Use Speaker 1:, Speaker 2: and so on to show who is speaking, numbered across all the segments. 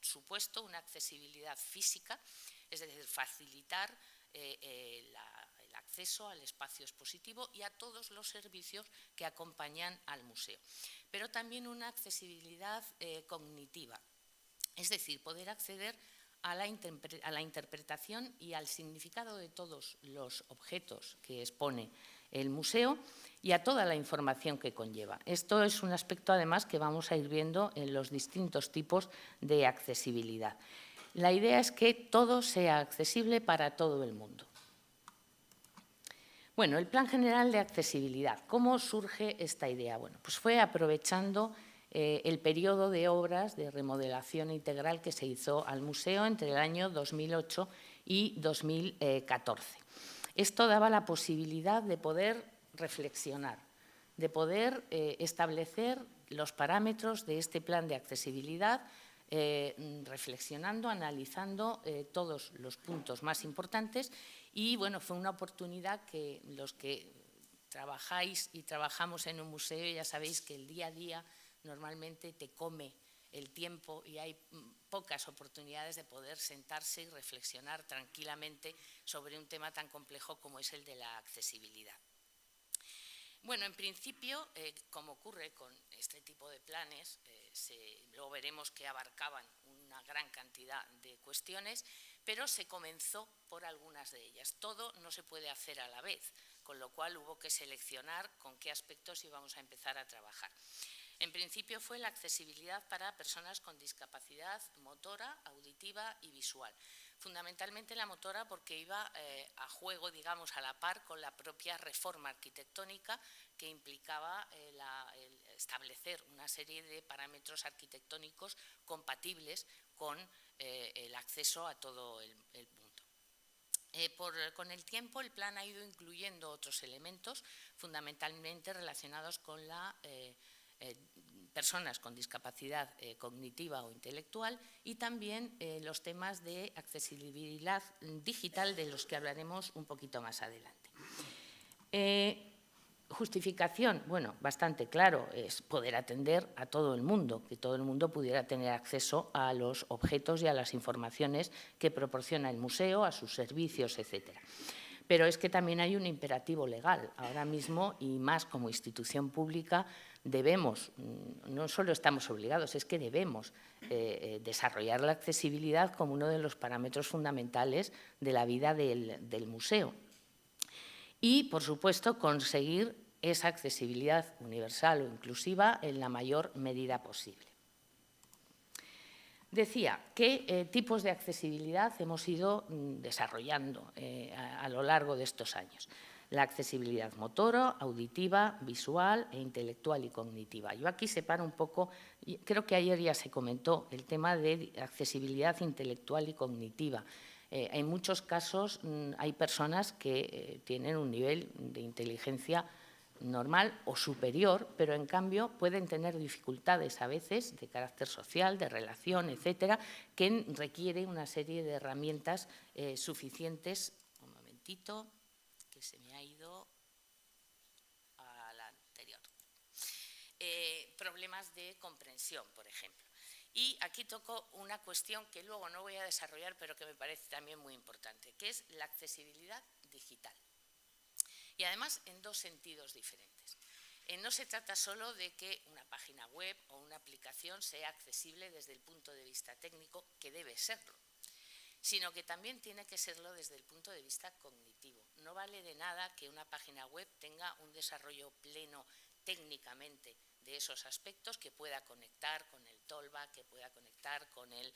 Speaker 1: supuesto una accesibilidad física, es decir, facilitar el acceso al espacio expositivo y a todos los servicios que acompañan al museo, pero también una accesibilidad cognitiva, es decir, poder acceder a la interpretación y al significado de todos los objetos que expone el museo y a toda la información que conlleva. Esto es un aspecto, además, que vamos a ir viendo en los distintos tipos de accesibilidad. La idea es que todo sea accesible para todo el mundo. Bueno, el Plan General de Accesibilidad. ¿Cómo surge esta idea? Bueno, pues fue aprovechando el periodo de obras de remodelación integral que se hizo al museo entre el año 2008 y 2014. Esto daba la posibilidad de poder reflexionar, de poder establecer los parámetros de este plan de accesibilidad, reflexionando, analizando todos los puntos más importantes y, bueno, fue una oportunidad que los que trabajáis y trabajamos en un museo ya sabéis que el día a día normalmente te come el tiempo y hay pocas oportunidades de poder sentarse y reflexionar tranquilamente sobre un tema tan complejo como es el de la accesibilidad. Bueno, en principio, como ocurre con este tipo de planes, luego veremos que abarcaban una gran cantidad de cuestiones, pero se comenzó por algunas de ellas. Todo no se puede hacer a la vez, con lo cual hubo que seleccionar con qué aspectos íbamos a empezar a trabajar. En principio fue la accesibilidad para personas con discapacidad motora, auditiva y visual. Fundamentalmente la motora porque iba a juego, digamos, a la par con la propia reforma arquitectónica que implicaba el establecer una serie de parámetros arquitectónicos compatibles con el acceso a todo el mundo. Con el tiempo el plan ha ido incluyendo otros elementos fundamentalmente relacionados con la personas con discapacidad cognitiva o intelectual y también los temas de accesibilidad digital de los que hablaremos un poquito más adelante. Justificación, bueno, bastante claro, es poder atender a todo el mundo, que todo el mundo pudiera tener acceso a los objetos y a las informaciones que proporciona el museo, a sus servicios, etcétera. Pero es que también hay un imperativo legal. Ahora mismo, y más como institución pública, debemos, no solo estamos obligados, es que debemos desarrollar la accesibilidad como uno de los parámetros fundamentales de la vida del museo. Y, por supuesto, conseguir esa accesibilidad universal o inclusiva en la mayor medida posible. Decía, ¿qué tipos de accesibilidad hemos ido desarrollando a lo largo de estos años? La accesibilidad motora, auditiva, visual e intelectual y cognitiva. Yo aquí separo un poco, creo que ayer ya se comentó, el tema de accesibilidad intelectual y cognitiva. En muchos casos hay personas que tienen un nivel de inteligencia normal o superior, pero en cambio pueden tener dificultades a veces de carácter social, de relación, etcétera, que requiere una serie de herramientas suficientes. Un momentito, que se me ha ido a la anterior. Problemas de comprensión, por ejemplo. Y aquí toco una cuestión que luego no voy a desarrollar, pero que me parece también muy importante, que es la accesibilidad digital. Y además en dos sentidos diferentes. No se trata solo de que una página web o una aplicación sea accesible desde el punto de vista técnico, que debe serlo, sino que también tiene que serlo desde el punto de vista cognitivo. No vale de nada que una página web tenga un desarrollo pleno técnicamente de esos aspectos, que pueda conectar con el Tollback, que pueda conectar con el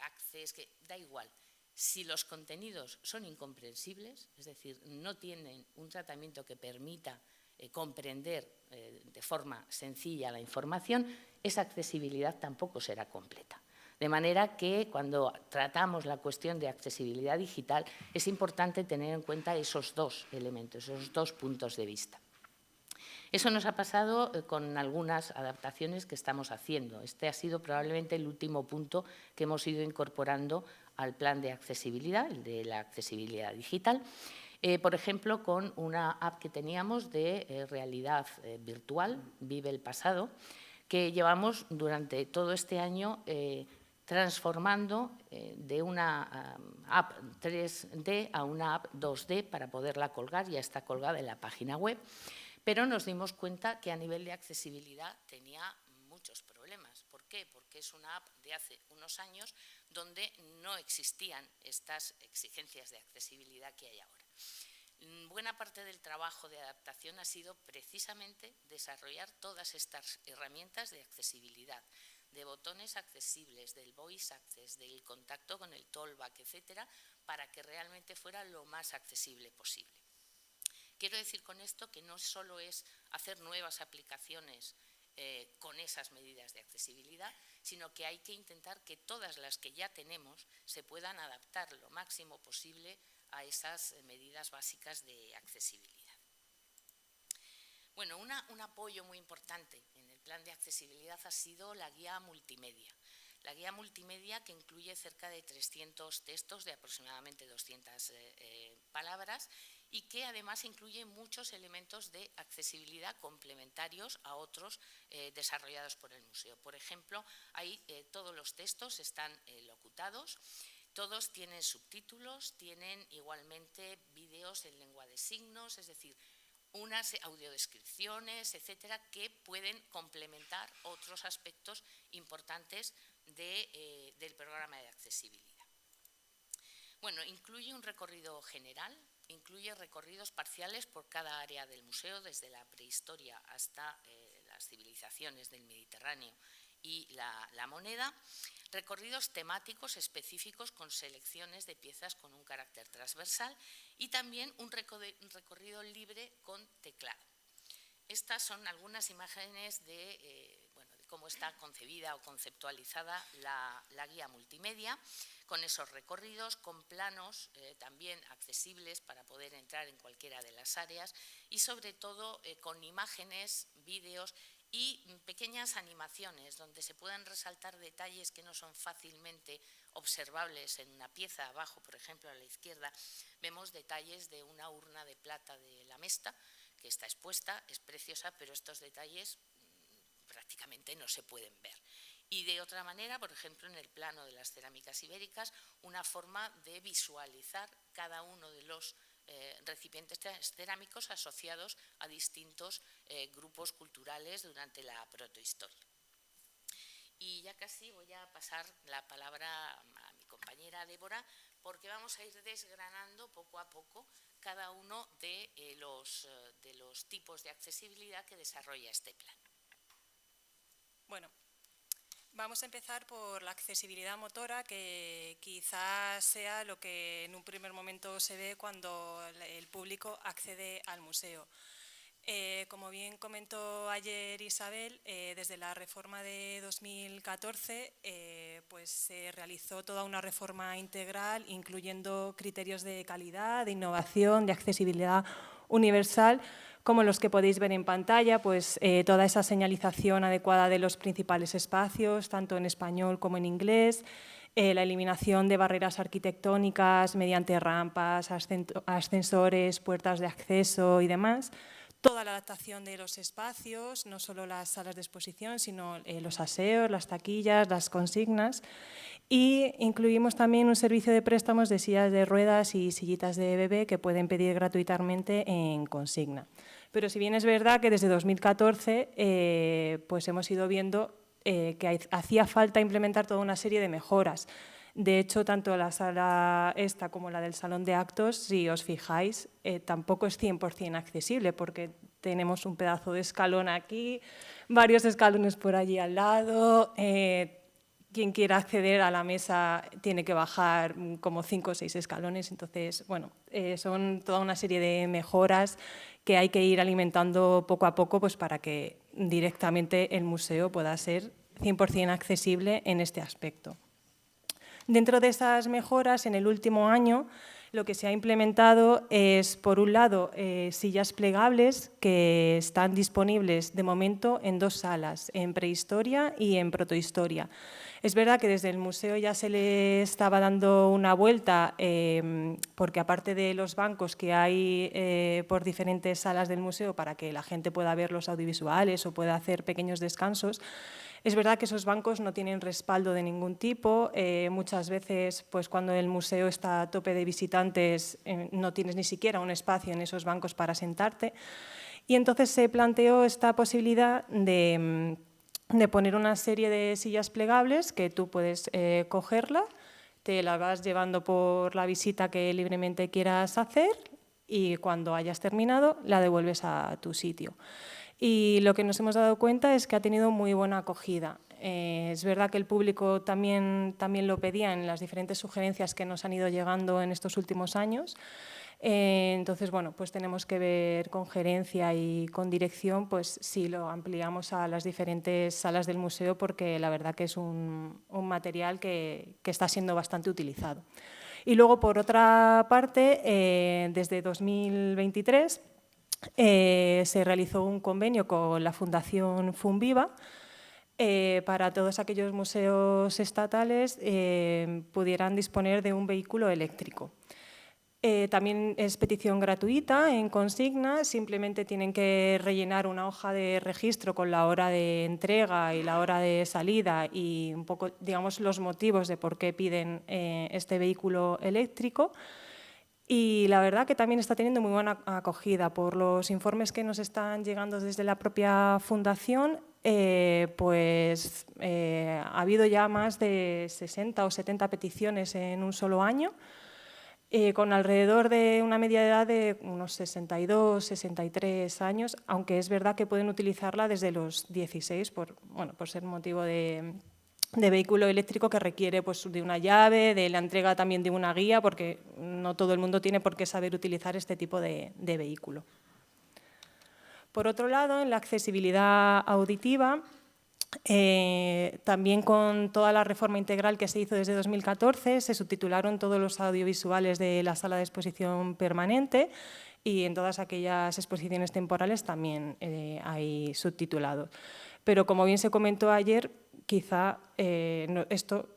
Speaker 1: Access, que da igual. Si los contenidos son incomprensibles, es decir, no tienen un tratamiento que permita comprender de forma sencilla la información, esa accesibilidad tampoco será completa. De manera que cuando tratamos la cuestión de accesibilidad digital es importante tener en cuenta esos dos elementos, esos dos puntos de vista. Eso nos ha pasado con algunas adaptaciones que estamos haciendo. Este ha sido probablemente el último punto que hemos ido incorporando al plan de accesibilidad, el de la accesibilidad digital. Por ejemplo, con una app que teníamos de realidad virtual, Vive el Pasado, que llevamos durante todo este año transformando de una app 3D a una app 2D para poderla colgar, ya está colgada en la página web, pero nos dimos cuenta que a nivel de accesibilidad tenía muchos problemas. ¿Por qué? Porque es una app de hace unos años donde no existían estas exigencias de accesibilidad que hay ahora. Buena parte del trabajo de adaptación ha sido precisamente desarrollar todas estas herramientas de accesibilidad, de botones accesibles, del voice access, del contacto con el toolback, etcétera, para que realmente fuera lo más accesible posible. Quiero decir con esto que no solo es hacer nuevas aplicaciones con esas medidas de accesibilidad, sino que hay que intentar que todas las que ya tenemos se puedan adaptar lo máximo posible a esas medidas básicas de accesibilidad. Bueno, un apoyo muy importante en el plan de accesibilidad ha sido la guía multimedia. La guía multimedia, que incluye cerca de 300 textos de aproximadamente 200 palabras y que además incluye muchos elementos de accesibilidad complementarios a otros desarrollados por el museo. Por ejemplo, todos los textos están locutados, todos tienen subtítulos, tienen igualmente vídeos en lengua de signos, es decir, unas audiodescripciones, etcétera, que pueden complementar otros aspectos importantes del programa de accesibilidad. Bueno, incluye un recorrido general, incluye recorridos parciales por cada área del museo, desde la prehistoria hasta las civilizaciones del Mediterráneo y la moneda, recorridos temáticos específicos con selecciones de piezas con un carácter transversal y también un recorrido libre con teclado. Estas son algunas imágenes de cómo está concebida o conceptualizada la guía multimedia, con esos recorridos, con planos también accesibles para poder entrar en cualquiera de las áreas y sobre todo con imágenes, vídeos y pequeñas animaciones donde se pueden resaltar detalles que no son fácilmente observables en una pieza. Abajo, por ejemplo, a la izquierda, vemos detalles de una urna de plata de la Mesta que está expuesta, es preciosa, pero estos detalles prácticamente no se pueden ver. Y de otra manera, por ejemplo, en el plano de las cerámicas ibéricas, una forma de visualizar cada uno de los recipientes cerámicos asociados a distintos grupos culturales durante la protohistoria. Y ya casi voy a pasar la palabra a mi compañera Débora, porque vamos a ir desgranando poco a poco cada uno de los tipos de accesibilidad que desarrolla este plan.
Speaker 2: Bueno, vamos a empezar por la accesibilidad motora, que quizás sea lo que en un primer momento se ve cuando el público accede al museo. Como bien comentó ayer Isabel, desde la reforma de 2014 pues se realizó toda una reforma integral, incluyendo criterios de calidad, de innovación, de accesibilidad universal, como los que podéis ver en pantalla, pues toda esa señalización adecuada de los principales espacios, tanto en español como en inglés, la eliminación de barreras arquitectónicas mediante rampas, ascensores, puertas de acceso y demás. Toda la adaptación de los espacios, no solo las salas de exposición, sino los aseos, las taquillas, las consignas. Y incluimos también un servicio de préstamos de sillas de ruedas y sillitas de bebé que pueden pedir gratuitamente en consigna. Pero si bien es verdad que desde 2014 pues hemos ido viendo que hacía falta implementar toda una serie de mejoras. De hecho, tanto la sala esta como la del salón de actos, si os fijáis, tampoco es 100% accesible porque tenemos un pedazo de escalón aquí, varios escalones por allí al lado. Quien quiera acceder a la mesa tiene que bajar como 5 o 6 escalones. Entonces, bueno, son toda una serie de mejoras que hay que ir alimentando poco a poco pues, para que directamente el museo pueda ser 100% accesible en este aspecto. Dentro de esas mejoras, en el último año, lo que se ha implementado es, por un lado, sillas plegables que están disponibles de momento en 2 salas, en prehistoria y en protohistoria. Es verdad que desde el museo ya se le estaba dando una vuelta, porque aparte de los bancos que hay por diferentes salas del museo para que la gente pueda ver los audiovisuales o pueda hacer pequeños descansos, es verdad que esos bancos no tienen respaldo de ningún tipo. Muchas veces, pues, cuando el museo está a tope de visitantes, no tienes ni siquiera un espacio en esos bancos para sentarte. Y entonces se planteó esta posibilidad de poner una serie de sillas plegables que tú puedes cogerla, te la vas llevando por la visita que libremente quieras hacer y cuando hayas terminado la devuelves a tu sitio. Y lo que nos hemos dado cuenta es que ha tenido muy buena acogida. Es verdad que el público también lo pedía en las diferentes sugerencias que nos han ido llegando en estos últimos años. Entonces, bueno, pues tenemos que ver con gerencia y con dirección pues, si lo ampliamos a las diferentes salas del museo, porque la verdad que es un material que está siendo bastante utilizado. Y luego, por otra parte, desde 2023, se realizó un convenio con la Fundación Funviva para todos aquellos museos estatales pudieran disponer de un vehículo eléctrico. También es petición gratuita en consigna, simplemente tienen que rellenar una hoja de registro con la hora de entrega y la hora de salida y un poco, digamos, los motivos de por qué piden este vehículo eléctrico. Y la verdad que también está teniendo muy buena acogida. Por los informes que nos están llegando desde la propia fundación, ha habido ya más de 60 o 70 peticiones en un solo año, con alrededor de una media de edad de unos 62, 63 años, aunque es verdad que pueden utilizarla desde los 16 por ser motivo de vehículo eléctrico que requiere pues, de una llave, de la entrega también de una guía, porque no todo el mundo tiene por qué saber utilizar este tipo de vehículo. Por otro lado, en la accesibilidad auditiva, también con toda la reforma integral que se hizo desde 2014, se subtitularon todos los audiovisuales de la sala de exposición permanente y en todas aquellas exposiciones temporales también hay subtitulados. Pero como bien se comentó ayer, quizá esto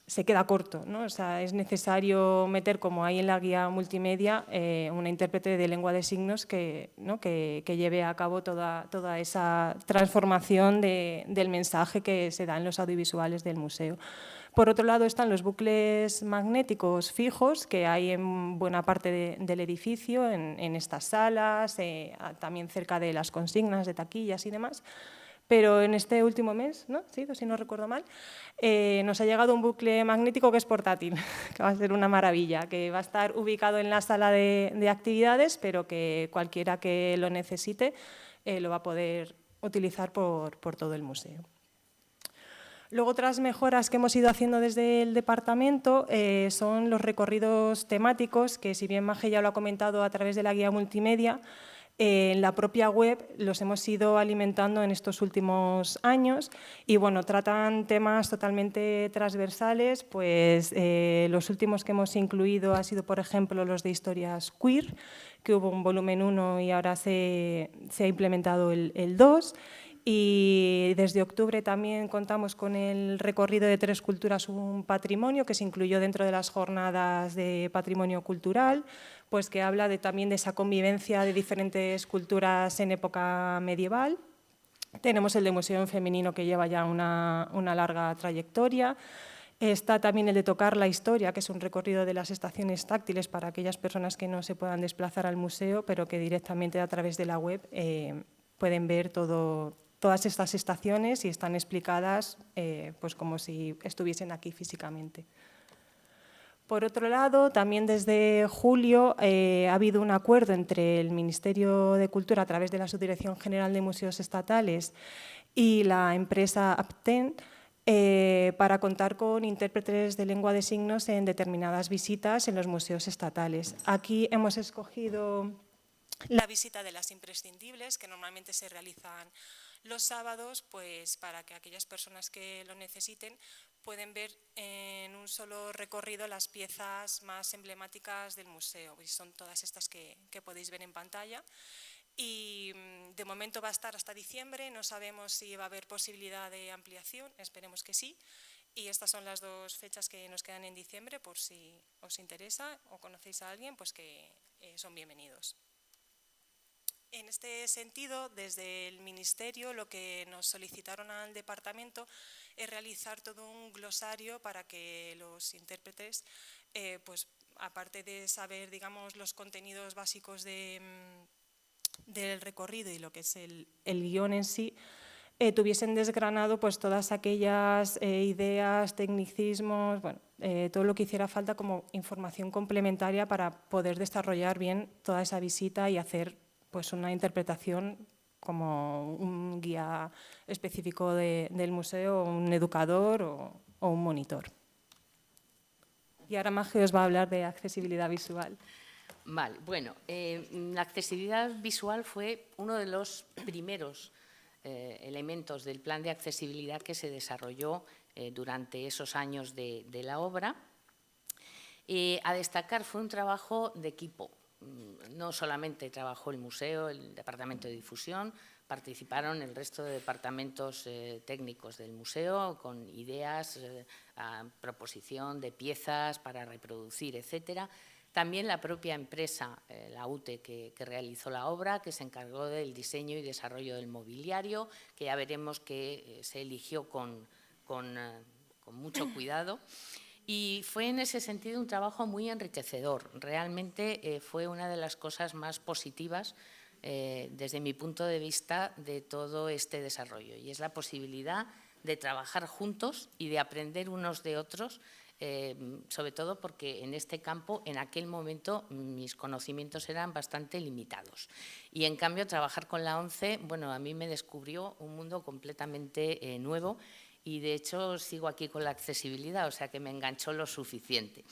Speaker 2: se queda corto, ¿no? O sea, es necesario meter, como hay en la guía multimedia, una intérprete de lengua de signos que lleve a cabo toda esa transformación del mensaje que se da en los audiovisuales del museo. Por otro lado están los bucles magnéticos fijos que hay en buena parte del edificio, en estas salas, también cerca de las consignas de taquillas y demás. Pero en este último mes, ¿no? Sí, si no recuerdo mal, nos ha llegado un bucle magnético que es portátil, que va a ser una maravilla, que va a estar ubicado en la sala de actividades, pero que cualquiera que lo necesite lo va a poder utilizar por todo el museo. Luego, otras mejoras que hemos ido haciendo desde el departamento son los recorridos temáticos, que si bien Maje ya lo ha comentado a través de la guía multimedia, en la propia web los hemos ido alimentando en estos últimos años y bueno, tratan temas totalmente transversales, pues los últimos que hemos incluido ha sido, por ejemplo, los de historias queer, que hubo un volumen 1 y ahora se ha implementado el 2. Y desde octubre también contamos con el recorrido de 3 culturas, un patrimonio, que se incluyó dentro de las jornadas de patrimonio cultural, pues que habla también de esa convivencia de diferentes culturas en época medieval. Tenemos el de Museo Femenino, que lleva ya una larga trayectoria. Está también el de Tocar la Historia, que es un recorrido de las estaciones táctiles para aquellas personas que no se puedan desplazar al museo, pero que directamente a través de la web pueden ver todas estas estaciones y están explicadas pues como si estuviesen aquí físicamente. Por otro lado, también desde julio ha habido un acuerdo entre el Ministerio de Cultura a través de la Subdirección General de Museos Estatales y la empresa Apten para contar con intérpretes de lengua de signos en determinadas visitas en los museos estatales. Aquí hemos escogido la visita de las imprescindibles, que normalmente se realizan los sábados, pues para que aquellas personas que lo necesiten pueden ver en un solo recorrido las piezas más emblemáticas del museo. Y son todas estas que podéis ver en pantalla. Y de momento va a estar hasta diciembre, no sabemos si va a haber posibilidad de ampliación, esperemos que sí. Y estas son las 2 fechas que nos quedan en diciembre, por si os interesa o conocéis a alguien, pues que son bienvenidos. En este sentido, desde el Ministerio, lo que nos solicitaron al departamento es realizar todo un glosario para que los intérpretes, pues aparte de saber, digamos, los contenidos básicos del recorrido y lo que es el guión en sí, tuviesen desgranado pues todas aquellas ideas, tecnicismos, bueno, todo lo que hiciera falta como información complementaria para poder desarrollar bien toda esa visita y hacer pues una interpretación como un guía específico del museo, un educador o un monitor. Y ahora Maje os va a hablar de accesibilidad visual.
Speaker 1: Vale, bueno, la accesibilidad visual fue uno de los primeros elementos del plan de accesibilidad que se desarrolló durante esos años de la obra. A destacar, fue un trabajo de equipo. No solamente trabajó el museo, el departamento de difusión, participaron el resto de departamentos técnicos del museo con ideas, proposición de piezas para reproducir, etcétera. También la propia empresa, la UTE, que realizó la obra, que se encargó del diseño y desarrollo del mobiliario, que ya veremos que se eligió con mucho cuidado. Y fue en ese sentido un trabajo muy enriquecedor. Realmente fue una de las cosas más positivas desde mi punto de vista de todo este desarrollo. Y es la posibilidad de trabajar juntos y de aprender unos de otros, sobre todo porque en este campo, en aquel momento, mis conocimientos eran bastante limitados. Y en cambio, trabajar con la ONCE, bueno, a mí me descubrió un mundo completamente nuevo. Y, de hecho, sigo aquí con la accesibilidad, o sea que me enganchó lo suficiente.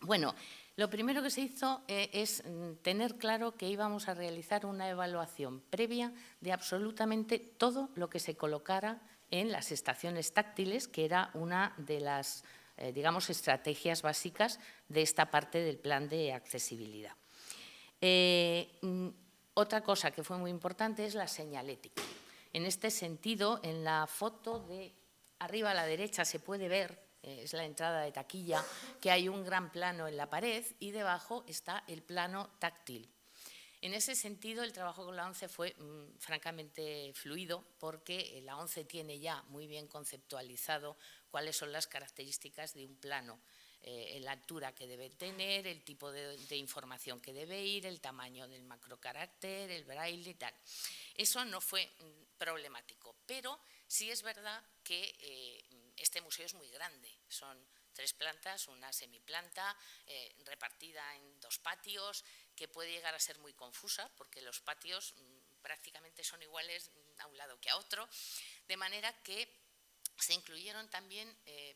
Speaker 1: Bueno, lo primero que se hizo es tener claro que íbamos a realizar una evaluación previa de absolutamente todo lo que se colocara en las estaciones táctiles, que era una de las, digamos, estrategias básicas de esta parte del plan de accesibilidad. Otra cosa que fue muy importante es la señalética. En este sentido, en la foto de arriba a la derecha se puede ver, es la entrada de taquilla, que hay un gran plano en la pared y debajo está el plano táctil. En ese sentido, el trabajo con la ONCE fue francamente fluido porque la ONCE tiene ya muy bien conceptualizado cuáles son las características de un plano. La altura que debe tener, el tipo de información que debe ir, el tamaño del macrocarácter, el braille y tal. Eso no fue problemático, pero sí es verdad que este museo es muy grande. Son 3 plantas, una semiplanta repartida en 2 patios, que puede llegar a ser muy confusa porque los patios prácticamente son iguales a un lado que a otro, de manera que se incluyeron también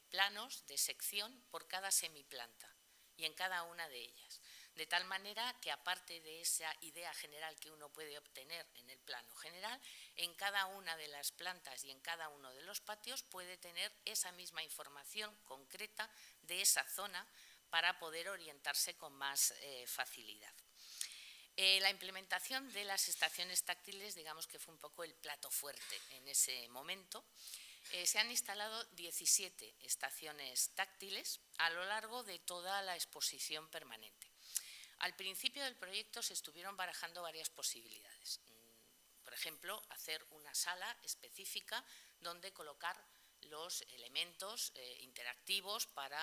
Speaker 1: planos de sección por cada semiplanta y en cada una de ellas. De tal manera que, aparte de esa idea general que uno puede obtener en el plano general, en cada una de las plantas y en cada uno de los patios puede tener esa misma información concreta de esa zona para poder orientarse con más facilidad. La implementación de las estaciones táctiles, digamos que fue un poco el plato fuerte en ese momento. Se han instalado 17 estaciones táctiles a lo largo de toda la exposición permanente. Al principio del proyecto se estuvieron barajando varias posibilidades. Por ejemplo, hacer una sala específica donde colocar los elementos interactivos para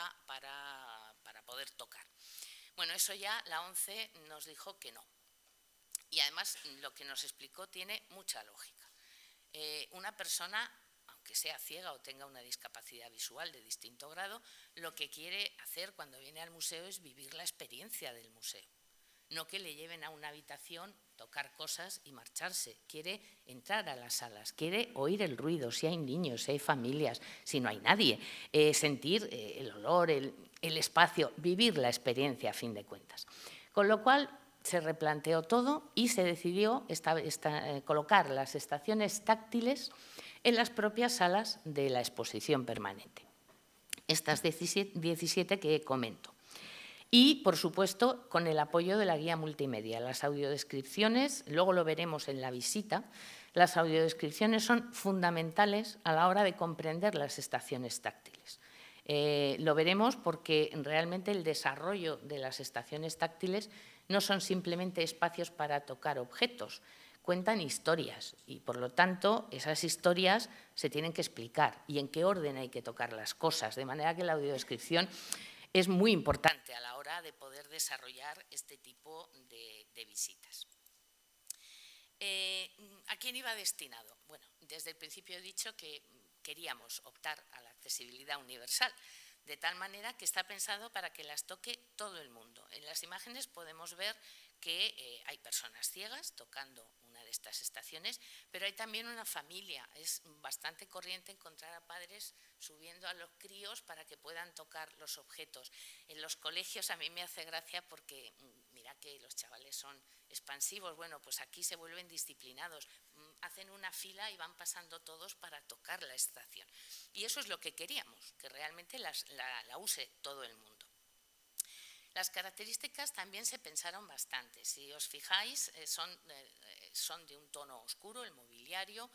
Speaker 1: poder tocar. Bueno, eso ya la ONCE nos dijo que no. Y además lo que nos explicó tiene mucha lógica. Una persona, aunque sea ciega o tenga una discapacidad visual de distinto grado, lo que quiere hacer cuando viene al museo es vivir la experiencia del museo. No que le lleven a una habitación, tocar cosas y marcharse. Quiere entrar a las salas, quiere oír el ruido, si hay niños, si hay familias, si no hay nadie, sentir el olor, el espacio, vivir la experiencia a fin de cuentas. Con lo cual, se replanteó todo y se decidió colocar las estaciones táctiles en las propias salas de la exposición permanente. Estas 17 que comento. Y, por supuesto, con el apoyo de la guía multimedia. Las audiodescripciones, luego lo veremos en la visita, las audiodescripciones son fundamentales a la hora de comprender las estaciones táctiles. Lo veremos porque realmente el desarrollo de las estaciones táctiles no son simplemente espacios para tocar objetos, cuentan historias y, por lo tanto, esas historias se tienen que explicar y en qué orden hay que tocar las cosas, de manera que la audiodescripción es muy importante a la hora de poder desarrollar este tipo de visitas. ¿A quién iba destinado? Bueno, desde el principio he dicho que queríamos optar a la accesibilidad universal, de tal manera que está pensado para que las toque todo el mundo. En las imágenes podemos ver que hay personas ciegas tocando una de estas estaciones, pero hay también una familia. Es bastante corriente encontrar a padres subiendo a los críos para que puedan tocar los objetos. En los colegios a mí me hace gracia porque mira que los chavales son expansivos. Bueno, pues aquí se vuelven disciplinados, hacen una fila y van pasando todos para tocar la estación. Y eso es lo que queríamos, que realmente la use todo el mundo. Las características también se pensaron bastante. Si os fijáis, son de un tono oscuro, el mobiliario,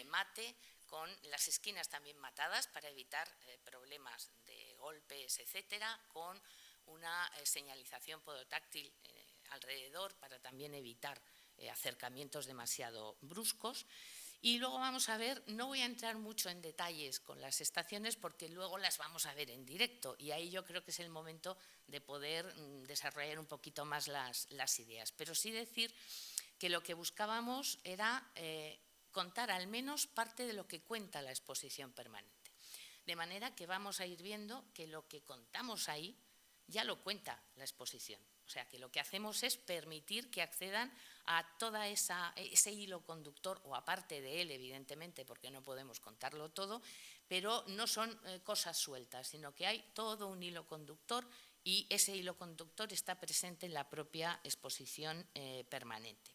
Speaker 1: mate, con las esquinas también matadas para evitar problemas de golpes, etcétera, con una señalización podotáctil alrededor para también evitar acercamientos demasiado bruscos. Y luego vamos a ver, no voy a entrar mucho en detalles con las estaciones porque luego las vamos a ver en directo y ahí yo creo que es el momento de poder desarrollar un poquito más las ideas. Pero sí decir que lo que buscábamos era contar al menos parte de lo que cuenta la exposición permanente. De manera que vamos a ir viendo que lo que contamos ahí ya lo cuenta la exposición. O sea, que lo que hacemos es permitir que accedan a todo ese hilo conductor, o aparte de él, evidentemente, porque no podemos contarlo todo, pero no son cosas sueltas, sino que hay todo un hilo conductor y ese hilo conductor está presente en la propia exposición permanente.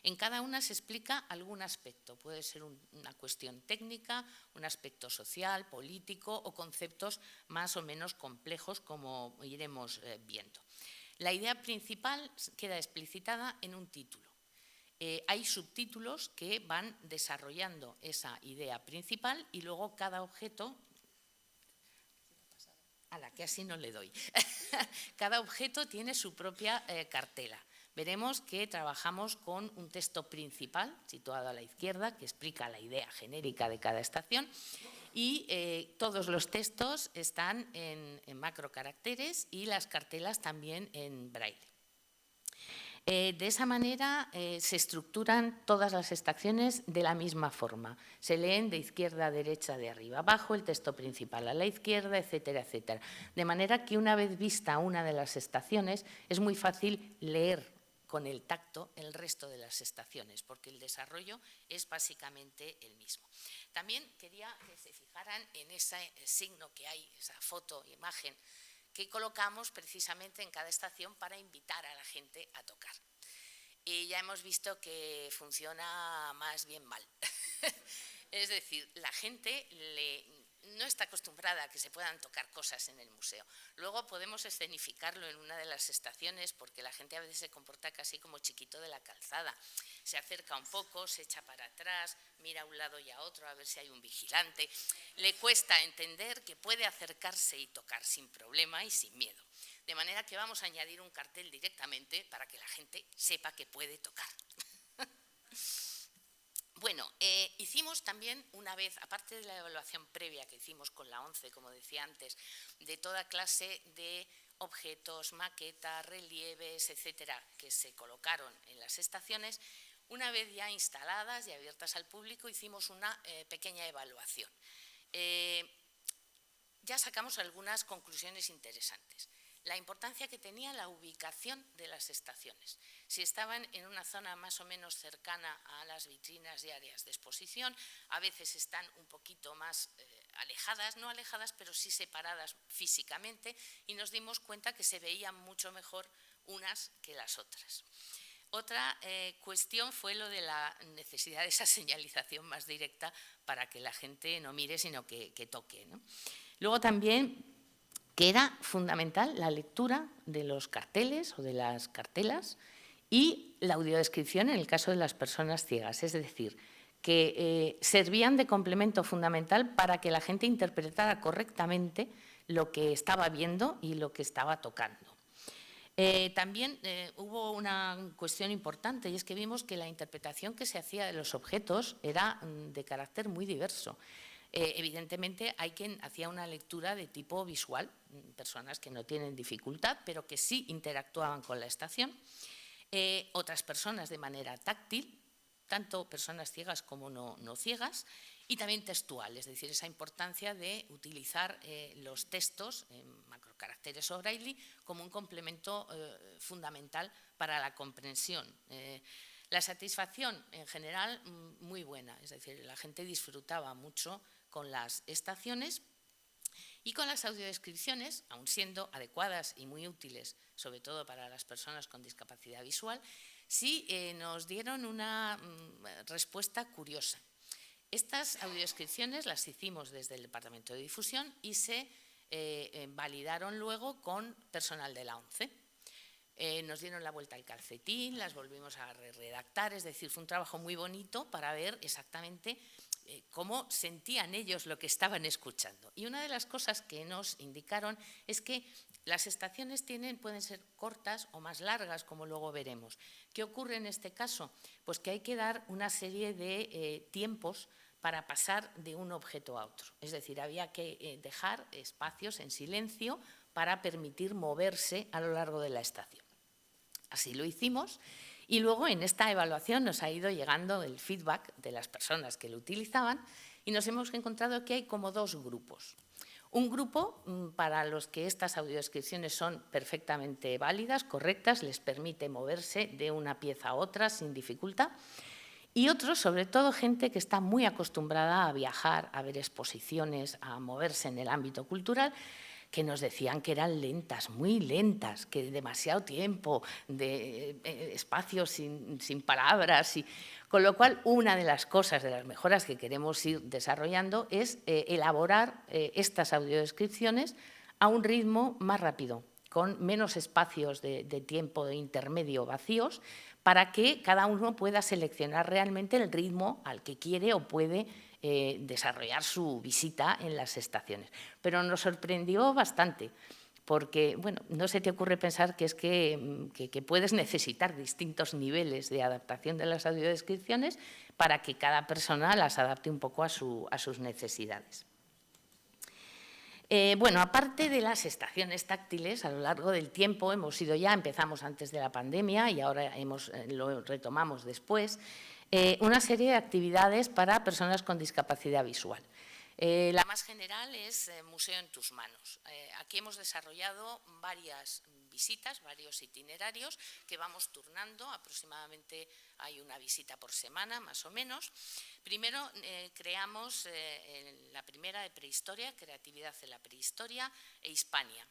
Speaker 1: En cada una se explica algún aspecto, puede ser una cuestión técnica, un aspecto social, político o conceptos más o menos complejos, como iremos viendo. La idea principal queda explicitada en un título. Hay subtítulos que van desarrollando esa idea principal y luego cada objeto, a la que así no le doy, cada objeto tiene su propia cartela. Veremos que trabajamos con un texto principal situado a la izquierda que explica la idea genérica de cada estación y todos los textos están en macrocaracteres y las cartelas también en braille. De esa manera se estructuran todas las estaciones de la misma forma. Se leen de izquierda a derecha, de arriba a abajo, el texto principal a la izquierda, etcétera, etcétera. De manera que una vez vista una de las estaciones es muy fácil leer con el tacto el resto de las estaciones, porque el desarrollo es básicamente el mismo. También quería que se fijaran en ese signo que hay, esa foto, imagen, que colocamos precisamente en cada estación para invitar a la gente a tocar. Y ya hemos visto que funciona más bien mal. Es decir, la gente no está acostumbrada a que se puedan tocar cosas en el museo. Luego podemos escenificarlo en una de las estaciones porque la gente a veces se comporta casi como chiquito de la calzada. Se acerca un poco, se echa para atrás, mira a un lado y a otro a ver si hay un vigilante. Le cuesta entender que puede acercarse y tocar sin problema y sin miedo. De manera que vamos a añadir un cartel directamente para que la gente sepa que puede tocar. Bueno, hicimos también una vez, aparte de la evaluación previa que hicimos con la ONCE, como decía antes, de toda clase de objetos, maquetas, relieves, etcétera, que se colocaron en las estaciones, una vez ya instaladas y abiertas al público, hicimos una pequeña evaluación. Ya sacamos algunas conclusiones interesantes. La importancia que tenía la ubicación de las estaciones. Si estaban en una zona más o menos cercana a las vitrinas y áreas de exposición, a veces están un poquito más alejadas, no alejadas, pero sí separadas físicamente, y nos dimos cuenta que se veían mucho mejor unas que las otras. Otra cuestión fue lo de la necesidad de esa señalización más directa para que la gente no mire, sino que toque, ¿no? Luego también que era fundamental la lectura de los carteles o de las cartelas y la audiodescripción en el caso de las personas ciegas, es decir, que servían de complemento fundamental para que la gente interpretara correctamente lo que estaba viendo y lo que estaba tocando. También hubo una cuestión importante y es que vimos que la interpretación que se hacía de los objetos era de carácter muy diverso. Evidentemente hay quien hacía una lectura de tipo visual, personas que no tienen dificultad pero que sí interactuaban con la estación, otras personas de manera táctil, tanto personas ciegas como no ciegas, y también textual, es decir, esa importancia de utilizar los textos en macrocaracteres o braille como un complemento fundamental para la comprensión. La satisfacción en general muy buena, es decir, la gente disfrutaba mucho con las estaciones y con las audiodescripciones, aun siendo adecuadas y muy útiles, sobre todo para las personas con discapacidad visual, sí nos dieron una respuesta curiosa. Estas audiodescripciones las hicimos desde el Departamento de Difusión y se validaron luego con personal de la ONCE. Nos dieron la vuelta al calcetín, las volvimos a redactar, es decir, fue un trabajo muy bonito para ver exactamente cómo sentían ellos lo que estaban escuchando. Y una de las cosas que nos indicaron es que las estaciones pueden ser cortas o más largas, como luego veremos. ¿Qué ocurre en este caso? Pues que hay que dar una serie de tiempos para pasar de un objeto a otro. Es decir, había que dejar espacios en silencio para permitir moverse a lo largo de la estación. Así lo hicimos y luego en esta evaluación nos ha ido llegando el feedback de las personas que lo utilizaban y nos hemos encontrado que hay como dos grupos. Un grupo para los que estas audiodescripciones son perfectamente válidas, correctas, les permite moverse de una pieza a otra sin dificultad. Y otros, sobre todo gente que está muy acostumbrada a viajar, a ver exposiciones, a moverse en el ámbito cultural, que nos decían que eran lentas, muy lentas, que demasiado tiempo, de espacios sin palabras. Con lo cual, una de las cosas, de las mejoras que queremos ir desarrollando es elaborar estas audiodescripciones a un ritmo más rápido, con menos espacios de tiempo de intermedio vacíos, para que cada uno pueda seleccionar realmente el ritmo al que quiere o puede desarrollar su visita en las estaciones. Pero nos sorprendió bastante, porque bueno, no se te ocurre pensar que es que puedes necesitar distintos niveles de adaptación de las audiodescripciones para que cada persona las adapte un poco a sus necesidades. Bueno, aparte de las estaciones táctiles, a lo largo del tiempo empezamos antes de la pandemia y ahora lo retomamos después, una serie de actividades para personas con discapacidad visual. La más general es Museo en tus manos. Aquí hemos desarrollado varias visitas, varios itinerarios que vamos turnando, aproximadamente hay una visita por semana, más o menos. Primero creamos la primera de prehistoria, creatividad en la prehistoria e Hispania.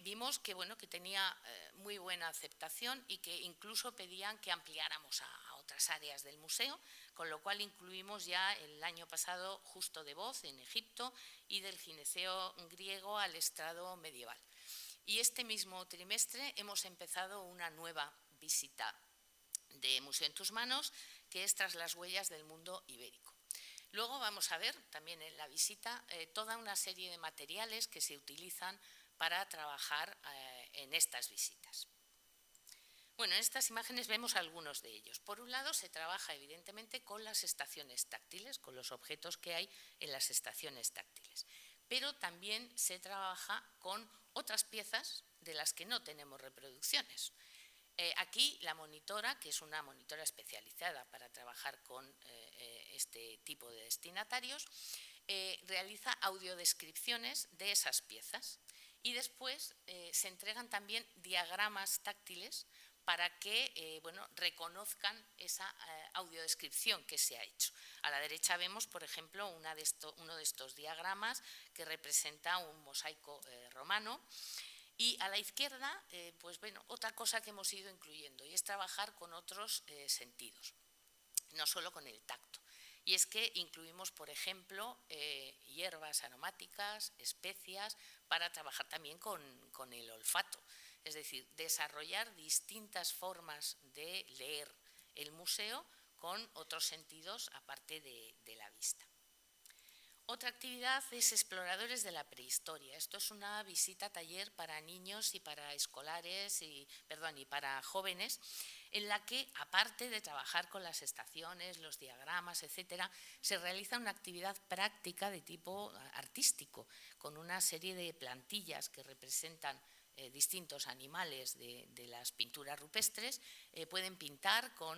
Speaker 1: Vimos que, bueno, que tenía muy buena aceptación y que incluso pedían que ampliáramos a otras áreas del museo, con lo cual incluimos ya el año pasado Justo de Voz en Egipto y del gineceo griego al estrado medieval. Y este mismo trimestre hemos empezado una nueva visita de Museo en tus manos, que es Tras las huellas del mundo ibérico. Luego vamos a ver también en la visita toda una serie de materiales que se utilizan para trabajar en estas visitas. Bueno, en estas imágenes vemos algunos de ellos. Por un lado, se trabaja evidentemente con las estaciones táctiles, con los objetos que hay en las estaciones táctiles. Pero también se trabaja con otras piezas de las que no tenemos reproducciones. Aquí la monitora, que es una monitora especializada para trabajar con este tipo de destinatarios, realiza audiodescripciones de esas piezas y después se entregan también diagramas táctiles para que reconozcan esa audiodescripción que se ha hecho. A la derecha vemos, por ejemplo, uno de estos diagramas que representa un mosaico romano Y a la izquierda, pues bueno, otra cosa que hemos ido incluyendo y es trabajar con otros sentidos, no solo con el tacto. Y es que incluimos, por ejemplo, hierbas aromáticas, especias, para trabajar también con el olfato. Es decir, desarrollar distintas formas de leer el museo con otros sentidos aparte de la vista. Otra actividad es Exploradores de la Prehistoria. Esto es una visita taller para niños y para escolares y para jóvenes, en la que, aparte de trabajar con las estaciones, los diagramas, etcétera, se realiza una actividad práctica de tipo artístico, con una serie de plantillas que representan distintos animales de las pinturas rupestres. Pueden pintar con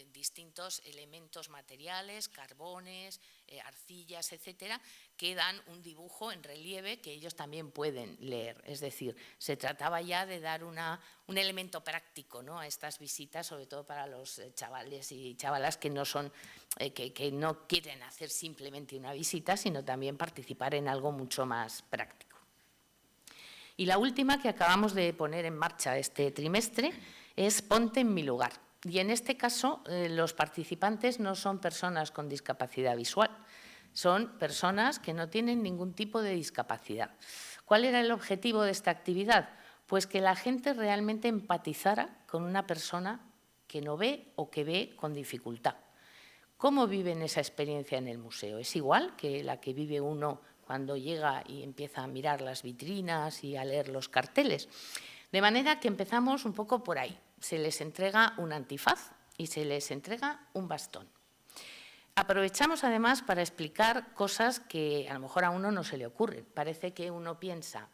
Speaker 1: distintos elementos materiales, carbones, arcillas, etcétera, que dan un dibujo en relieve que ellos también pueden leer. Es decir, se trataba ya de dar un elemento práctico, ¿no?, a estas visitas, sobre todo para los chavales y chavalas que no son, que no quieren hacer simplemente una visita, sino también participar en algo mucho más práctico. Y la última que acabamos de poner en marcha este trimestre es Ponte en mi lugar. Y en este caso los participantes no son personas con discapacidad visual, son personas que no tienen ningún tipo de discapacidad. ¿Cuál era el objetivo de esta actividad? Pues que la gente realmente empatizara con una persona que no ve o que ve con dificultad. ¿Cómo viven esa experiencia en el museo? ¿Es igual que la que vive uno cuando llega y empieza a mirar las vitrinas y a leer los carteles? De manera que empezamos un poco por ahí. Se les entrega un antifaz y se les entrega un bastón. Aprovechamos además para explicar cosas que a lo mejor a uno no se le ocurren. Parece que uno piensa…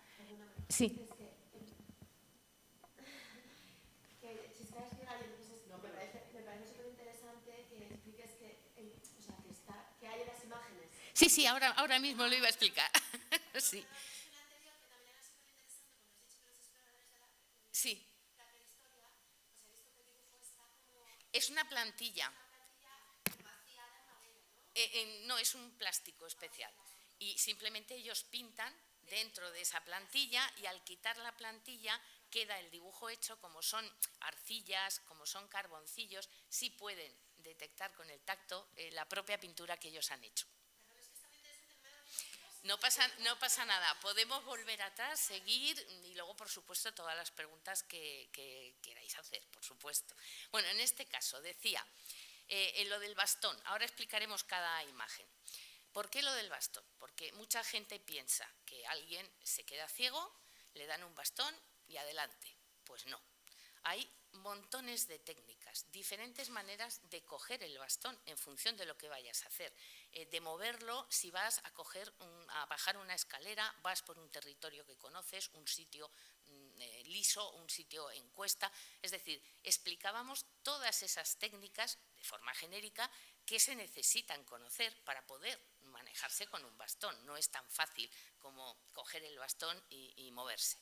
Speaker 1: Sí. Sí, ahora mismo lo iba a explicar. Sí. Sí. Es una plantilla. No, es un plástico especial. Y simplemente ellos pintan dentro de esa plantilla y al quitar la plantilla queda el dibujo hecho. Como son arcillas, como son carboncillos, sí pueden detectar con el tacto la propia pintura que ellos han hecho. No pasa nada, podemos volver atrás, seguir y luego, por supuesto, todas las preguntas que queráis hacer, por supuesto. Bueno, en este caso, decía, en lo del bastón, ahora explicaremos cada imagen. ¿Por qué lo del bastón? Porque mucha gente piensa que alguien se queda ciego, le dan un bastón y adelante. Pues no. Hay montones de técnicas, diferentes maneras de coger el bastón en función de lo que vayas a hacer, de moverlo. Si vas a bajar una escalera, vas por un territorio que conoces, un sitio liso, un sitio en cuesta. Es decir, explicábamos todas esas técnicas de forma genérica que se necesitan conocer para poder manejarse con un bastón. No es tan fácil como coger el bastón y moverse.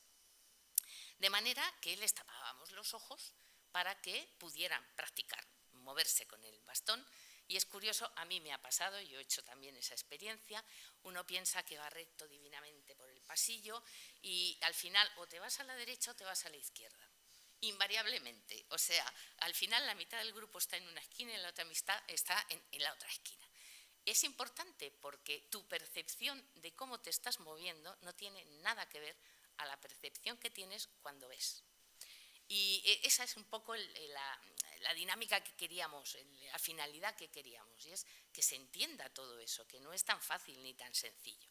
Speaker 1: De manera que les tapábamos los ojos para que pudieran practicar, moverse con el bastón. Y es curioso, a mí me ha pasado, yo he hecho también esa experiencia. Uno piensa que va recto divinamente por el pasillo y al final o te vas a la derecha o te vas a la izquierda. Invariablemente, o sea, al final la mitad del grupo está en una esquina y la otra mitad está en la otra esquina. Es importante porque tu percepción de cómo te estás moviendo no tiene nada que ver a la percepción que tienes cuando ves. Y esa es un poco la dinámica que queríamos, la finalidad que queríamos, y es que se entienda todo eso, que no es tan fácil ni tan sencillo.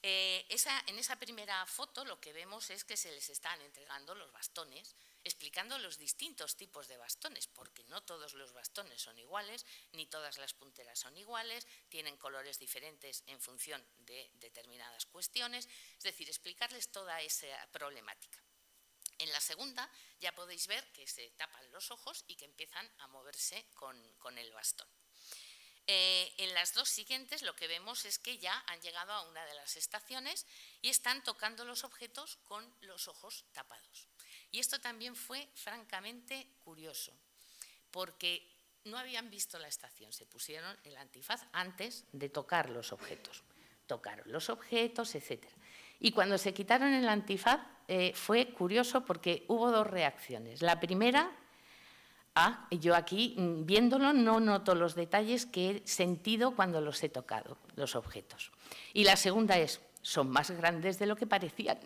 Speaker 1: En esa primera foto lo que vemos es que se les están entregando los bastones, explicando los distintos tipos de bastones, porque no todos los bastones son iguales, ni todas las punteras son iguales, tienen colores diferentes en función de determinadas cuestiones, es decir, explicarles toda esa problemática. En la segunda ya podéis ver que se tapan los ojos y que empiezan a moverse con el bastón. En las dos siguientes lo que vemos es que ya han llegado a una de las estaciones y están tocando los objetos con los ojos tapados. Y esto también fue francamente curioso, porque no habían visto la estación, se pusieron el antifaz antes de tocar los objetos. Tocaron los objetos, etc. Y cuando se quitaron el antifaz fue curioso porque hubo dos reacciones. La primera, yo aquí viéndolo no noto los detalles que he sentido cuando los he tocado, los objetos. Y la segunda es, son más grandes de lo que parecían.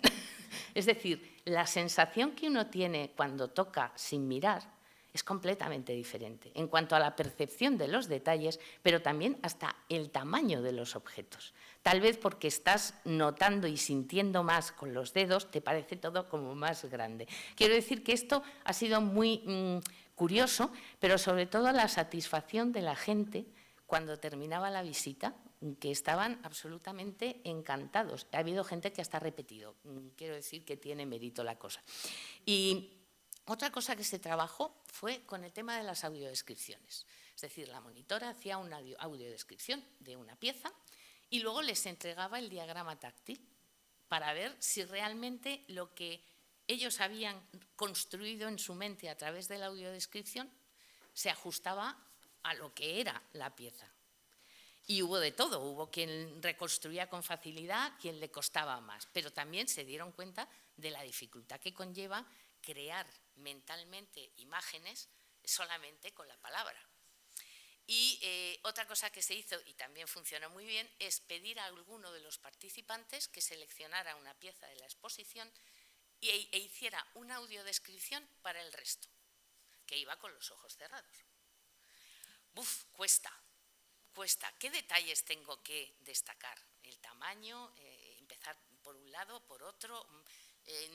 Speaker 1: Es decir, la sensación que uno tiene cuando toca sin mirar es completamente diferente en cuanto a la percepción de los detalles, pero también hasta el tamaño de los objetos. Tal vez porque estás notando y sintiendo más con los dedos, te parece todo como más grande. Quiero decir que esto ha sido muy curioso, pero sobre todo la satisfacción de la gente cuando terminaba la visita, que estaban absolutamente encantados. Ha habido gente que hasta ha repetido. Quiero decir que tiene mérito la cosa. Y otra cosa que se trabajó fue con el tema de las audiodescripciones. Es decir, la monitora hacía una audiodescripción de una pieza y luego les entregaba el diagrama táctil para ver si realmente lo que ellos habían construido en su mente a través de la audiodescripción se ajustaba a lo que era la pieza. Y hubo de todo, hubo quien reconstruía con facilidad, quien le costaba más, pero también se dieron cuenta de la dificultad que conlleva crear mentalmente imágenes solamente con la palabra. Y otra cosa que se hizo, y también funcionó muy bien, es pedir a alguno de los participantes que seleccionara una pieza de la exposición e hiciera una audiodescripción para el resto, que iba con los ojos cerrados. Cuesta. ¿Qué detalles tengo que destacar? El tamaño, empezar por un lado, por otro.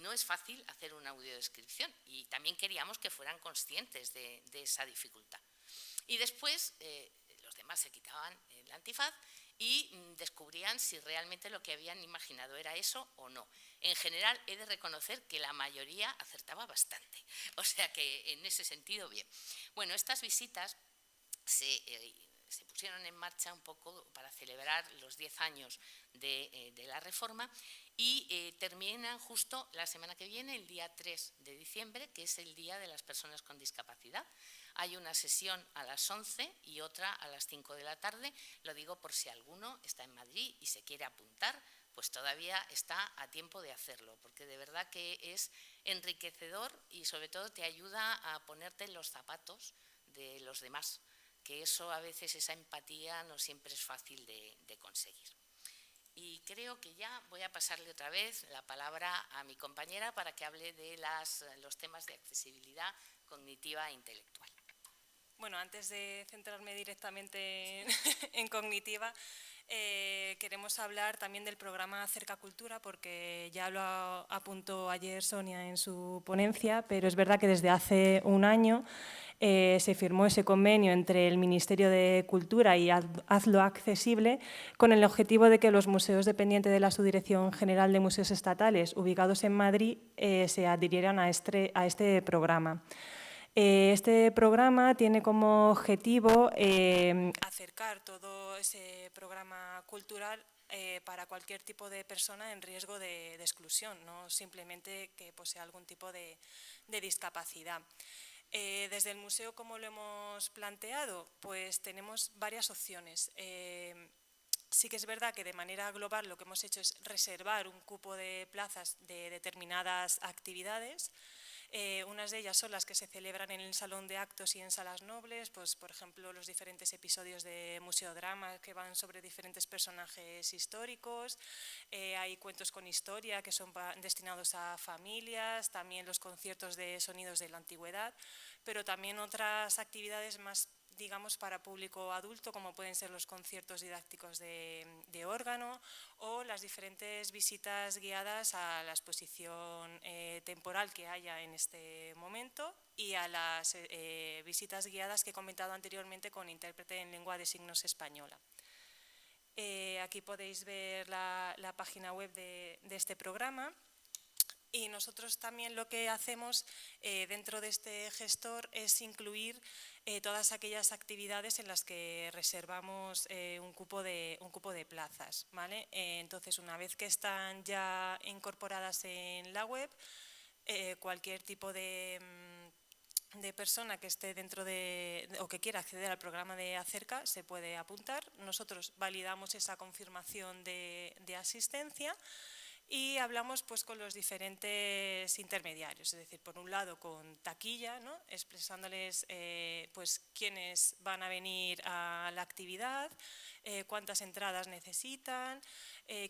Speaker 1: No es fácil hacer una audiodescripción y también queríamos que fueran conscientes de esa dificultad. Y después los demás se quitaban el antifaz y descubrían si realmente lo que habían imaginado era eso o no. En general, he de reconocer que la mayoría acertaba bastante, o sea que en ese sentido, bien. Bueno, estas visitas se pusieron en marcha un poco para celebrar los 10 años de la reforma y terminan justo la semana que viene, el día 3 de diciembre, que es el Día de las Personas con Discapacidad. Hay una sesión a las 11 y otra a las 5 de la tarde. Lo digo por si alguno está en Madrid y se quiere apuntar, pues todavía está a tiempo de hacerlo, porque de verdad que es enriquecedor y sobre todo te ayuda a ponerte en los zapatos de los demás, que eso a veces, esa empatía no siempre es fácil de conseguir. Y creo que ya voy a pasarle otra vez la palabra a mi compañera para que hable de los temas de accesibilidad cognitiva e intelectual.
Speaker 2: Bueno, antes de centrarme directamente en cognitiva, queremos hablar también del programa Acerca Cultura, porque ya lo apuntó ayer Sonia en su ponencia, pero es verdad que desde hace un año se firmó ese convenio entre el Ministerio de Cultura y Hazlo Accesible con el objetivo de que los museos dependientes de la Subdirección General de Museos Estatales ubicados en Madrid se adhirieran a este programa. Este programa tiene como objetivo acercar todo ese programa cultural para cualquier tipo de persona en riesgo de exclusión, no simplemente que posea algún tipo de discapacidad. Desde el museo, ¿cómo lo hemos planteado? Pues tenemos varias opciones. Sí que es verdad que de manera global lo que hemos hecho es reservar un cupo de plazas de determinadas actividades. Unas de ellas son las que se celebran en el Salón de Actos y en Salas Nobles, pues por ejemplo los diferentes episodios de Museodrama que van sobre diferentes personajes históricos, hay cuentos con historia que son destinados a familias, también los conciertos de sonidos de la antigüedad, pero también otras actividades más, digamos, para público adulto, como pueden ser los conciertos didácticos de órgano o las diferentes visitas guiadas a la exposición temporal que haya en este momento y a las visitas guiadas que he comentado anteriormente con intérprete en lengua de signos española. Aquí podéis ver la página web de este programa. Y nosotros también lo que hacemos dentro de este gestor es incluir todas aquellas actividades en las que reservamos un cupo de plazas, ¿vale? Entonces, una vez que están ya incorporadas en la web, cualquier tipo de persona que esté dentro o que quiera acceder al programa de Acerca se puede apuntar. Nosotros validamos esa confirmación de asistencia Y hablamos pues con los diferentes intermediarios, es decir, por un lado con taquilla, ¿no? Expresándoles pues quiénes van a venir a la actividad, cuántas entradas necesitan,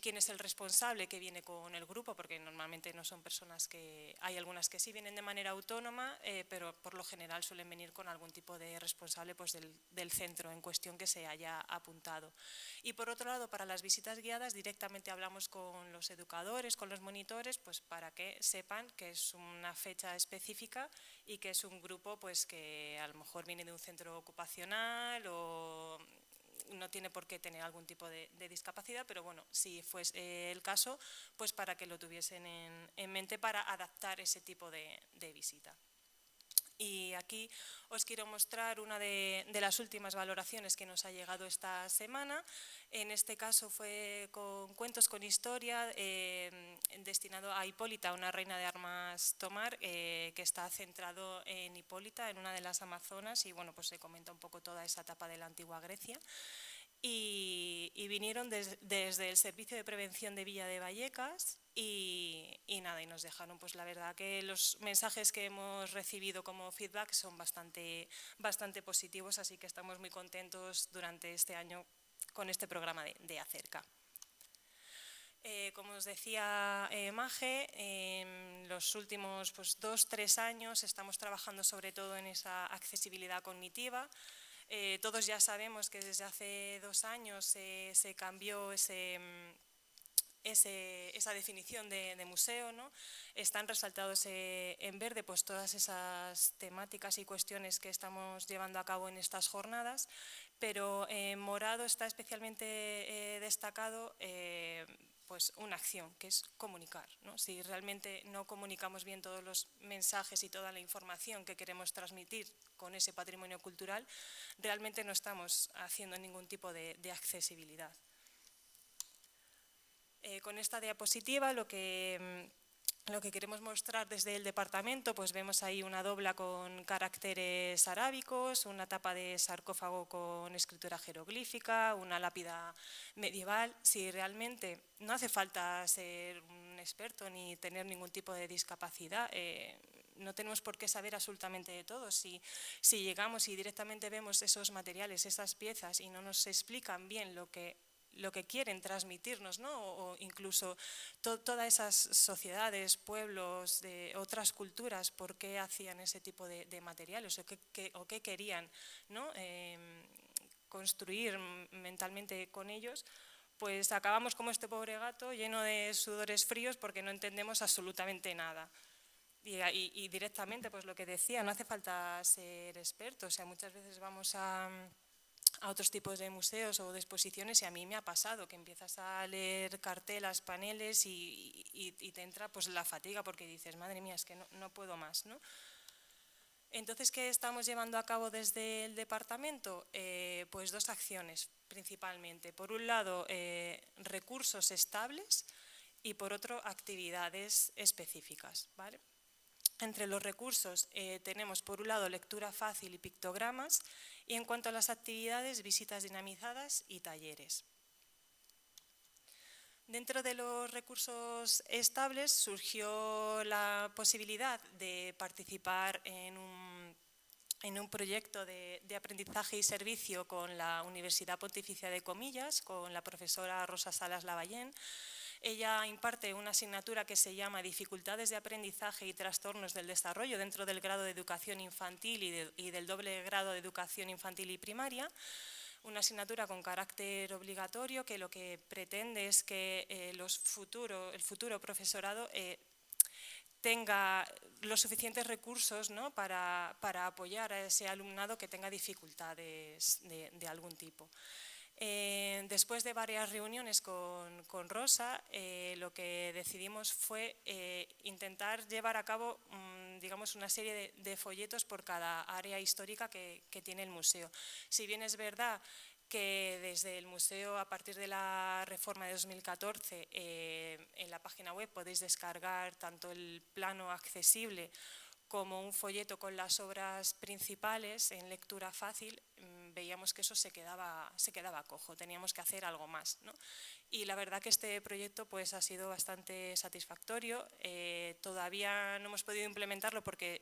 Speaker 2: quién es el responsable que viene con el grupo, porque normalmente no son personas que… Hay algunas que sí vienen de manera autónoma, pero por lo general suelen venir con algún tipo de responsable pues, del centro en cuestión que se haya apuntado. Y por otro lado, para las visitas guiadas directamente hablamos con los educadores, con los monitores, pues para que sepan que es una fecha específica y que es un grupo pues, que a lo mejor viene de un centro ocupacional o no tiene por qué tener algún tipo de discapacidad, pero bueno, si fuese el caso, pues para que lo tuviesen en mente para adaptar ese tipo de visita. Y aquí os quiero mostrar una de las últimas valoraciones que nos ha llegado esta semana. En este caso fue con cuentos con historia, destinado a Hipólita, una reina de armas tomar, que está centrado en Hipólita, en una de las Amazonas, y bueno, pues se comenta un poco toda esa etapa de la antigua Grecia. Y vinieron desde el Servicio de Prevención de Villa de Vallecas y nada, y nos dejaron, pues la verdad que los mensajes que hemos recibido como feedback son bastante positivos, así que estamos muy contentos durante este año con este programa de Acerca. Como os decía Maje, en los últimos 2-3 años estamos trabajando sobre todo en esa accesibilidad cognitiva. Todos ya sabemos que desde hace 2 años se cambió esa definición de museo, ¿no? Están resaltados en verde pues, todas esas temáticas y cuestiones que estamos llevando a cabo en estas jornadas, pero en morado está especialmente destacado pues una acción, que es comunicar, ¿no? Si realmente no comunicamos bien todos los mensajes y toda la información que queremos transmitir con ese patrimonio cultural, realmente no estamos haciendo ningún tipo de accesibilidad. Con esta diapositiva lo que queremos mostrar desde el departamento, pues vemos ahí una dobla con caracteres arábicos, una tapa de sarcófago con escritura jeroglífica, una lápida medieval. Si realmente no hace falta ser un experto ni tener ningún tipo de discapacidad, no tenemos por qué saber absolutamente de todo. Si llegamos y directamente vemos esos materiales, esas piezas y no nos explican bien lo que quieren transmitirnos, ¿no? O incluso todas esas sociedades, pueblos de otras culturas, por qué hacían ese tipo de materiales o qué querían, ¿no? Construir mentalmente con ellos, pues acabamos como este pobre gato lleno de sudores fríos porque no entendemos absolutamente nada. Y directamente, pues lo que decía, no hace falta ser experto, o sea, muchas veces vamos a otros tipos de museos o de exposiciones y a mí me ha pasado que empiezas a leer cartelas, paneles y te entra pues la fatiga porque dices, madre mía, es que no puedo más, ¿no? Entonces, ¿qué estamos llevando a cabo desde el departamento? Pues 2 acciones principalmente. Por un lado, recursos estables y por otro, actividades específicas, ¿vale? Entre los recursos tenemos por un lado lectura fácil y pictogramas y en cuanto a las actividades, visitas dinamizadas y talleres. Dentro de los recursos estables surgió la posibilidad de participar en un proyecto de aprendizaje y servicio con la Universidad Pontificia de Comillas, con la profesora Rosa Salas Lavallén. Ella imparte una asignatura que se llama Dificultades de aprendizaje y trastornos del desarrollo dentro del grado de educación infantil y del doble grado de educación infantil y primaria. Una asignatura con carácter obligatorio que lo que pretende es que el futuro profesorado tenga los suficientes recursos, ¿no? para apoyar a ese alumnado que tenga dificultades de algún tipo. Después de varias reuniones con Rosa, lo que decidimos fue intentar llevar a cabo digamos, una serie de folletos por cada área histórica que tiene el museo. Si bien es verdad que desde el museo, a partir de la reforma de 2014, en la página web podéis descargar tanto el plano accesible como un folleto con las obras principales en lectura fácil, veíamos que eso se quedaba cojo, teníamos que hacer algo más, ¿no? Y la verdad que este proyecto pues, ha sido bastante satisfactorio. Todavía no hemos podido implementarlo porque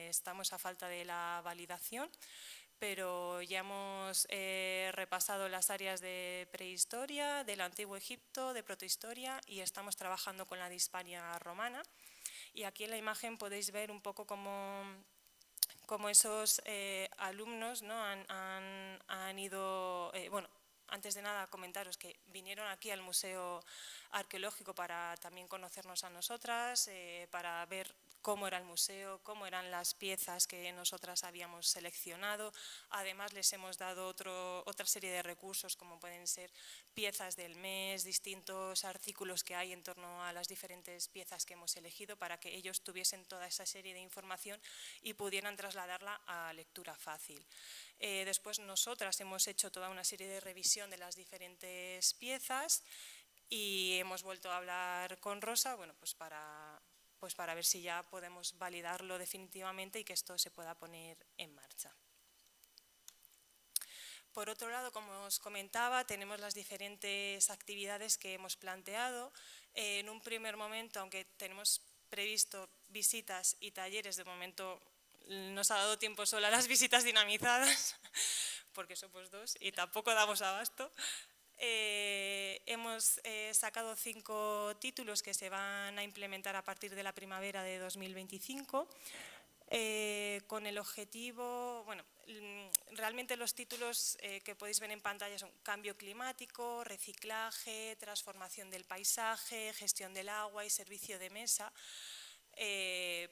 Speaker 2: estamos a falta de la validación, pero ya hemos repasado las áreas de prehistoria, del Antiguo Egipto, de protohistoria y estamos trabajando con la de Hispania romana. Y aquí en la imagen podéis ver un poco cómo esos alumnos, ¿no? han ido, bueno, antes de nada comentaros que vinieron aquí al Museo Arqueológico para también conocernos a nosotras, para ver cómo era el museo, cómo eran las piezas que nosotras habíamos seleccionado. Además les hemos dado otra serie de recursos como pueden ser piezas del mes, distintos artículos que hay en torno a las diferentes piezas que hemos elegido para que ellos tuviesen toda esa serie de información y pudieran trasladarla a lectura fácil. Después nosotras hemos hecho toda una serie de revisión de las diferentes piezas y hemos vuelto a hablar con Rosa, bueno, pues para ver si ya podemos validarlo definitivamente y que esto se pueda poner en marcha. Por otro lado, como os comentaba, tenemos las diferentes actividades que hemos planteado. En un primer momento, aunque tenemos previsto visitas y talleres, de momento nos ha dado tiempo solo a las visitas dinamizadas, porque somos 2 y tampoco damos abasto. Hemos sacado 5 títulos que se van a implementar a partir de la primavera de 2025. Con el objetivo, bueno, realmente los títulos que podéis ver en pantalla son cambio climático, reciclaje, transformación del paisaje, gestión del agua y servicio de mesa.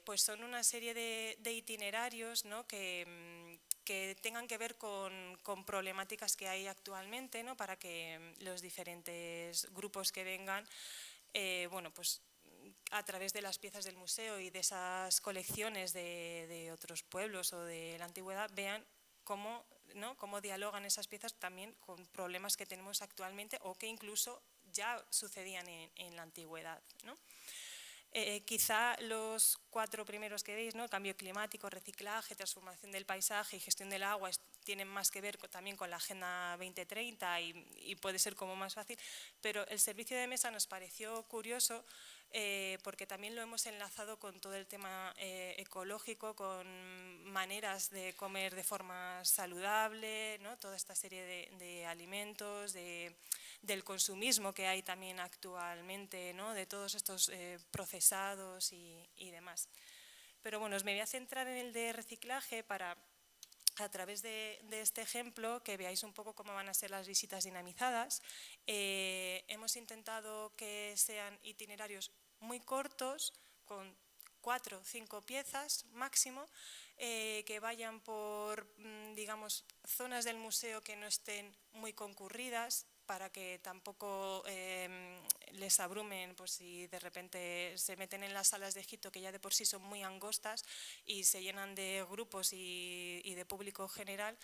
Speaker 2: Pues son una serie de itinerarios, ¿no? que tengan que ver con problemáticas que hay actualmente, ¿no? Para que los diferentes grupos que vengan, bueno, pues a través de las piezas del museo y de esas colecciones de otros pueblos o de la antigüedad vean cómo, ¿no? cómo dialogan esas piezas también con problemas que tenemos actualmente o que incluso ya sucedían en la antigüedad, ¿no? Quizá los 4 primeros que veis, ¿no? Cambio climático, reciclaje, transformación del paisaje y gestión del agua, tienen más que ver también con la Agenda 2030 y puede ser como más fácil, pero el servicio de mesa nos pareció curioso porque también lo hemos enlazado con todo el tema ecológico, con maneras de comer de forma saludable, ¿no? Toda esta serie de alimentos, del consumismo que hay también actualmente, ¿no? De todos estos procesados y demás. Pero bueno, me voy a centrar en el de reciclaje para, a través de este ejemplo, que veáis un poco cómo van a ser las visitas dinamizadas. Hemos intentado que sean itinerarios muy cortos, con 4 o 5 piezas máximo, que vayan por, digamos, zonas del museo que no estén muy concurridas, para que tampoco les abrumen pues, si de repente se meten en las salas de Egipto, que ya de por sí son muy angostas y se llenan de grupos y de público general,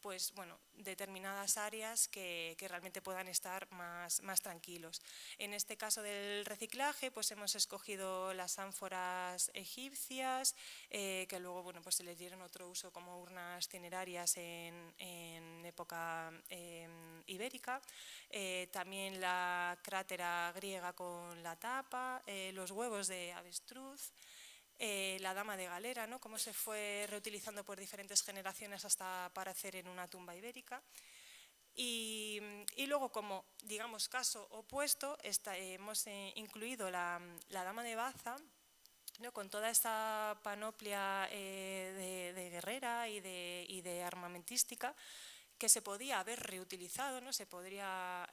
Speaker 2: pues bueno, determinadas áreas que realmente puedan estar más tranquilos. En este caso del reciclaje, pues hemos escogido las ánforas egipcias, que luego bueno, pues se les dieron otro uso como urnas cinerarias en época ibérica. También la crátera griega con la tapa, los huevos de avestruz, la dama de galera, ¿no? Cómo se fue reutilizando por diferentes generaciones hasta aparecer en una tumba ibérica. Y luego, como digamos caso opuesto, hemos incluido la dama de Baza, ¿no? Con toda esta panoplia de guerrera y de armamentística, que se podía haber reutilizado, ¿no? Se podría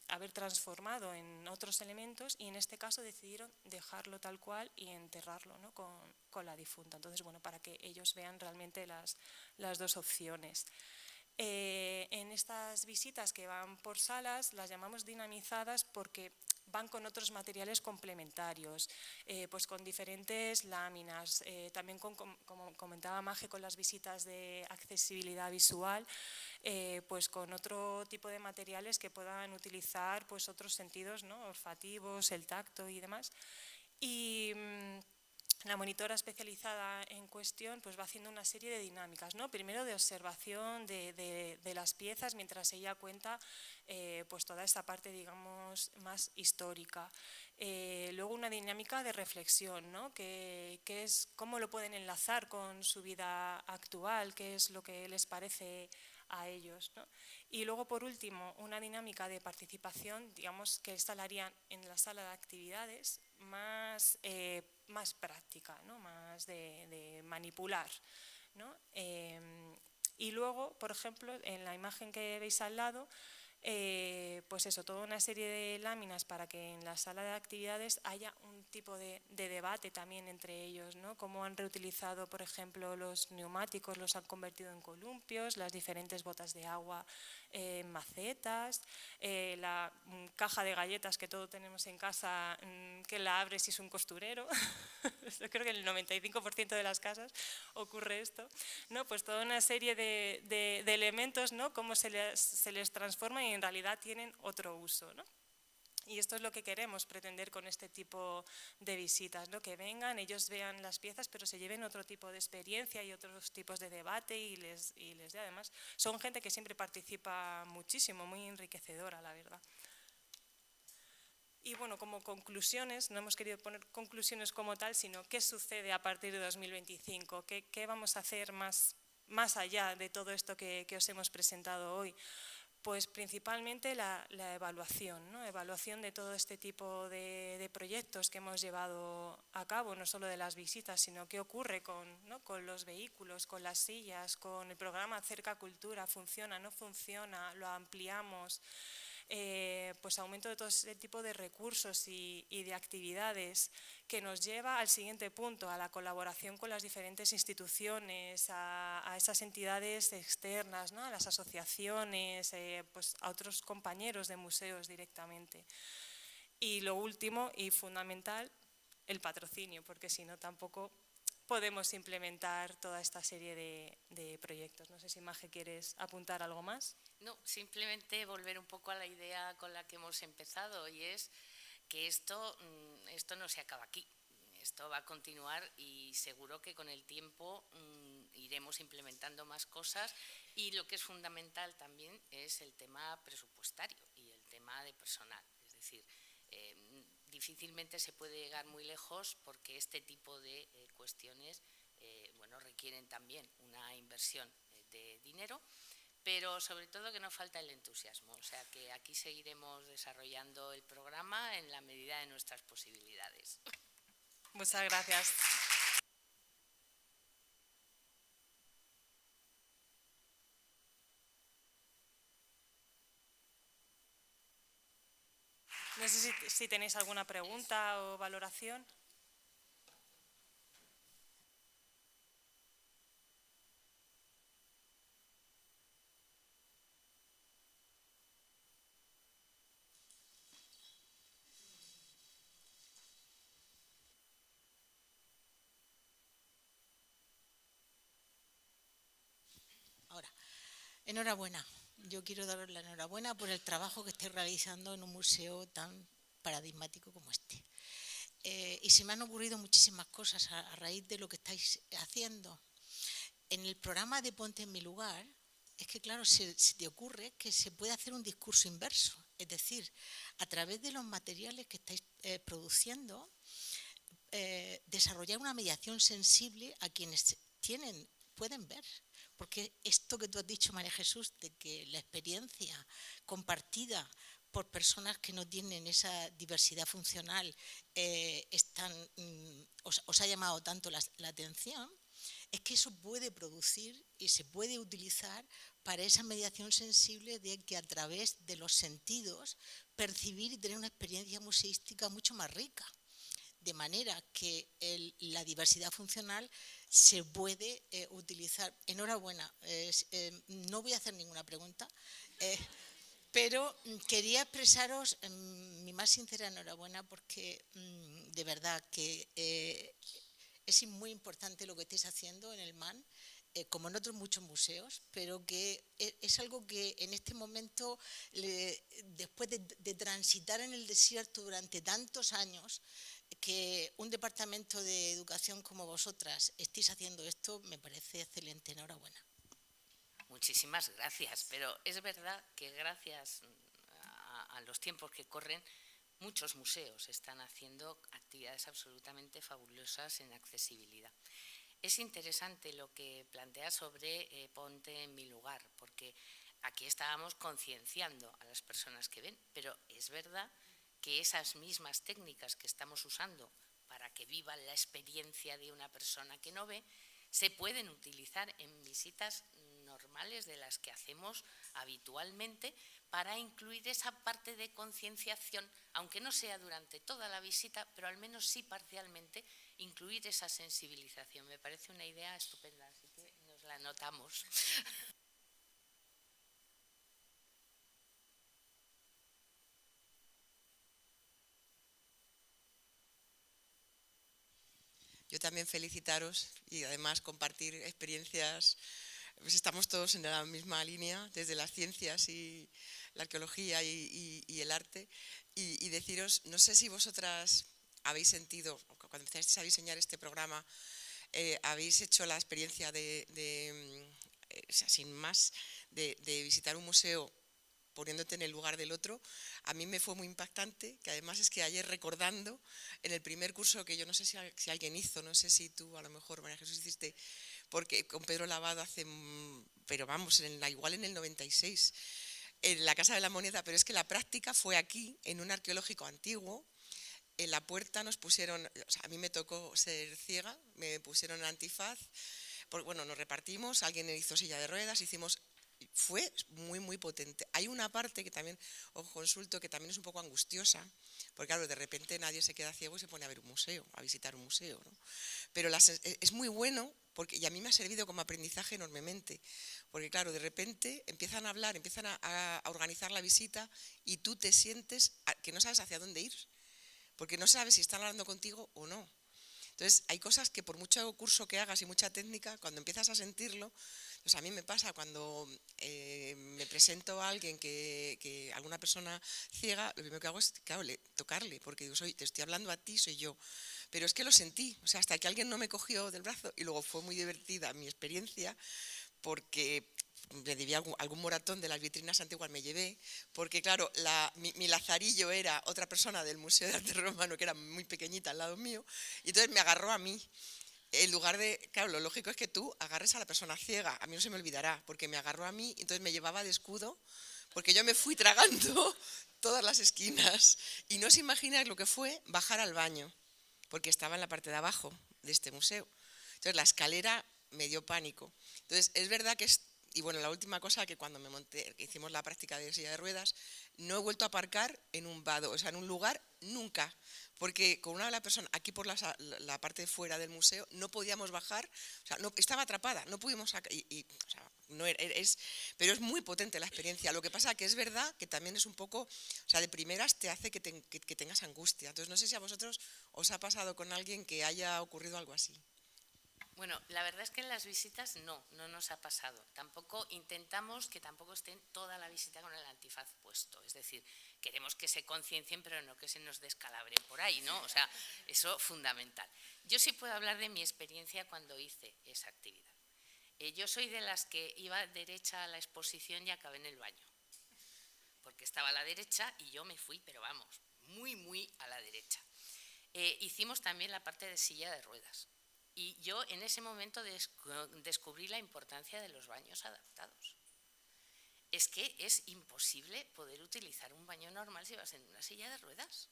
Speaker 2: haber transformado en otros elementos y en este caso decidieron dejarlo tal cual y enterrarlo, ¿no? con la difunta. Entonces, bueno, para que ellos vean realmente las 2 opciones. En estas visitas que van por salas las llamamos dinamizadas porque van con otros materiales complementarios, pues con diferentes láminas, también como comentaba Maje, con las visitas de accesibilidad visual, pues con otro tipo de materiales que puedan utilizar pues otros sentidos, ¿no? Olfativos, el tacto y demás. Y la monitora especializada en cuestión pues va haciendo una serie de dinámicas, ¿no? Primero de observación de las piezas mientras ella cuenta pues toda esta parte, digamos, más histórica. Luego una dinámica de reflexión, ¿no? Que es cómo lo pueden enlazar con su vida actual, qué es lo que les parece a ellos, ¿no? Y luego, por último, una dinámica de participación, digamos, que esta la harían en la sala de actividades, más práctica, ¿no? Más de manipular, ¿no? Y luego, por ejemplo, en la imagen que veis al lado, pues eso, toda una serie de láminas para que en la sala de actividades haya un tipo de debate también entre ellos, ¿no? Cómo han reutilizado, por ejemplo, los neumáticos, los han convertido en columpios, las diferentes botas de agua en macetas, la caja de galletas que todos tenemos en casa, que la abres y es un costurero. Yo creo que en el 95% de las casas ocurre esto, ¿no? Pues toda una serie de elementos, ¿no? Cómo se les transforma y en realidad tienen otro uso, ¿no? Y esto es lo que queremos pretender con este tipo de visitas, ¿no? Que vengan, ellos vean las piezas, pero se lleven otro tipo de experiencia y otros tipos de debate y les dé además. Son gente que siempre participa muchísimo, muy enriquecedora, la verdad. Y bueno, como conclusiones, no hemos querido poner conclusiones como tal, sino qué sucede a partir de 2025, qué vamos a hacer más allá de todo esto que os hemos presentado hoy. Pues principalmente la evaluación, ¿no? Evaluación de todo este tipo de proyectos que hemos llevado a cabo, no solo de las visitas, sino qué ocurre ¿no? con los vehículos, con las sillas, con el programa Cerca Cultura, funciona, no funciona, lo ampliamos. Pues aumento de todo ese tipo de recursos y de actividades que nos lleva al siguiente punto, a la colaboración con las diferentes instituciones, a esas entidades externas, ¿no? A las asociaciones, pues a otros compañeros de museos directamente. Y lo último y fundamental, el patrocinio, porque si no tampoco podemos implementar toda esta serie de proyectos. No sé si Maje quieres apuntar algo más.
Speaker 1: No, simplemente volver un poco a la idea con la que hemos empezado, y es que esto no se acaba aquí. Esto va a continuar y seguro que con el tiempo iremos implementando más cosas, y lo que es fundamental también es el tema presupuestario y el tema de personal. Es decir, difícilmente se puede llegar muy lejos porque este tipo de cuestiones bueno, requieren también una inversión de dinero, pero sobre todo que no falta el entusiasmo. O sea que aquí seguiremos desarrollando el programa en la medida de nuestras posibilidades.
Speaker 2: Muchas gracias. No sé si tenéis alguna pregunta o valoración.
Speaker 3: Ahora, enhorabuena. Yo quiero daros la enhorabuena por el trabajo que estáis realizando en un museo tan paradigmático como este. Y se me han ocurrido muchísimas cosas a raíz de lo que estáis haciendo. En el programa de Ponte en mi lugar, es que claro, se te ocurre que se puede hacer un discurso inverso. Es decir, a través de los materiales que estáis produciendo, desarrollar una mediación sensible a quienes pueden ver. Porque esto que tú has dicho, María Jesús, de que la experiencia compartida por personas que no tienen esa diversidad funcional os ha llamado tanto la atención, es que eso puede producir y se puede utilizar para esa mediación sensible de que a través de los sentidos percibir y tener una experiencia museística mucho más rica. De manera que la diversidad funcional se puede utilizar. Enhorabuena, no voy a hacer ninguna pregunta, pero quería expresaros mi más sincera enhorabuena porque de verdad que es muy importante lo que estáis haciendo en el MAN, como en otros muchos museos, pero que es algo que en este momento, después de transitar en el desierto durante tantos años, que un departamento de educación como vosotras estéis haciendo esto me parece excelente. Enhorabuena.
Speaker 1: Muchísimas gracias, pero es verdad que gracias a los tiempos que corren, muchos museos están haciendo actividades absolutamente fabulosas en accesibilidad. Es interesante lo que planteas sobre ponte en mi lugar, porque aquí estábamos concienciando a las personas que ven, pero es verdad que esas mismas técnicas que estamos usando para que vivan la experiencia de una persona que no ve, se pueden utilizar en visitas normales de las que hacemos habitualmente para incluir esa parte de concienciación, aunque no sea durante toda la visita, pero al menos sí parcialmente, incluir esa sensibilización. Me parece una idea estupenda, así que nos la anotamos.
Speaker 4: Yo también felicitaros y además compartir experiencias. Pues estamos todos en la misma línea, desde las ciencias y la arqueología y el arte. Y deciros, no sé si vosotras habéis sentido, cuando empezasteis a diseñar este programa, habéis hecho la experiencia o sea, sin más, de visitar un museo poniéndote en el lugar del otro. A mí me fue muy impactante, que además es que ayer recordando, en el primer curso que yo no sé si alguien hizo, no sé si tú a lo mejor, María Jesús, hiciste, porque con Pedro Lavado hace, pero vamos, igual en el 96, en la Casa de la Moneda, pero es que la práctica fue aquí, en un arqueológico antiguo. En la puerta nos pusieron, o sea, a mí me tocó ser ciega, me pusieron antifaz, bueno, nos repartimos, alguien hizo silla de ruedas, fue muy, muy potente. Hay una parte que también os consulto, que también es un poco angustiosa, porque claro, de repente nadie se queda ciego y se pone a ver un museo, a visitar un museo, ¿no? Pero es muy bueno, y a mí me ha servido como aprendizaje enormemente, porque claro, de repente empiezan a hablar, empiezan a organizar la visita y tú te sientes que no sabes hacia dónde ir, porque no sabes si están hablando contigo o no. Entonces, hay cosas que por mucho curso que hagas y mucha técnica, cuando empiezas a sentirlo, pues a mí me pasa cuando me presento a alguien alguna persona ciega, lo primero que hago es, claro, tocarle, porque digo, te estoy hablando a ti, soy yo. Pero es que lo sentí, o sea, hasta que alguien no me cogió del brazo, y luego fue muy divertida mi experiencia, porque me debía algún moratón de las vitrinas antiguas, me llevé, porque claro, mi lazarillo era otra persona del Museo de Arte Romano, que era muy pequeñita al lado mío, y entonces me agarró a mí. En lugar de, claro, lo lógico es que tú agarres a la persona ciega, a mí no se me olvidará, porque me agarró a mí, entonces me llevaba de escudo, porque yo me fui tragando todas las esquinas, y no os imagináis lo que fue bajar al baño, porque estaba en la parte de abajo de este museo. Entonces la escalera me dio pánico. Entonces es verdad que y bueno, la última cosa, que cuando me monté, hicimos la práctica de silla de ruedas, no he vuelto a aparcar en un vado, o sea, en un lugar nunca, porque con una de las personas, aquí por la parte de fuera del museo, no podíamos bajar, o sea, no, estaba atrapada, no pudimos sacar, o sea, no pero es muy potente la experiencia. Lo que pasa que es verdad que también es un poco, o sea, de primeras te hace que tengas angustia. Entonces, no sé si a vosotros os ha pasado con alguien que haya ocurrido algo así.
Speaker 1: Bueno, la verdad es que en las visitas no nos ha pasado. Tampoco intentamos que tampoco estén toda la visita con el antifaz puesto. Es decir, queremos que se conciencien, pero no que se nos descalabren por ahí, ¿no? O sea, eso fundamental. Yo sí puedo hablar de mi experiencia cuando hice esa actividad. Yo soy de las que iba derecha a la exposición y acabé en el baño. Porque estaba a la derecha y yo me fui, pero vamos, muy, muy a la derecha. Hicimos también la parte de silla de ruedas. Y yo en ese momento descubrí la importancia de los baños adaptados. Es que es imposible poder utilizar un baño normal si vas en una silla de ruedas.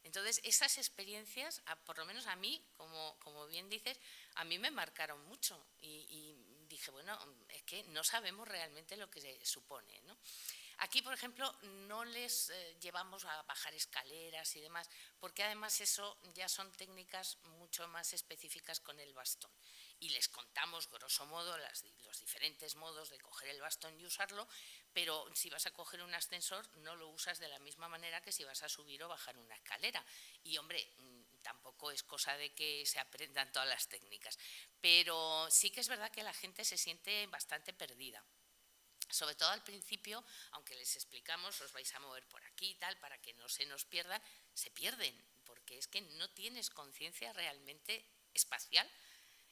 Speaker 1: Entonces, esas experiencias, por lo menos a mí, como bien dices, a mí me marcaron mucho. Y dije, bueno, es que no sabemos realmente lo que se supone, ¿no? Aquí, por ejemplo, no les llevamos a bajar escaleras y demás, porque además eso ya son técnicas mucho más específicas con el bastón. Y les contamos, grosso modo, los diferentes modos de coger el bastón y usarlo, pero si vas a coger un ascensor no lo usas de la misma manera que si vas a subir o bajar una escalera. Y, hombre, tampoco es cosa de que se aprendan todas las técnicas, pero sí que es verdad que la gente se siente bastante perdida. Sobre todo al principio, aunque les explicamos, os vais a mover por aquí y tal, para que no se nos pierdan, se pierden, porque es que no tienes conciencia realmente espacial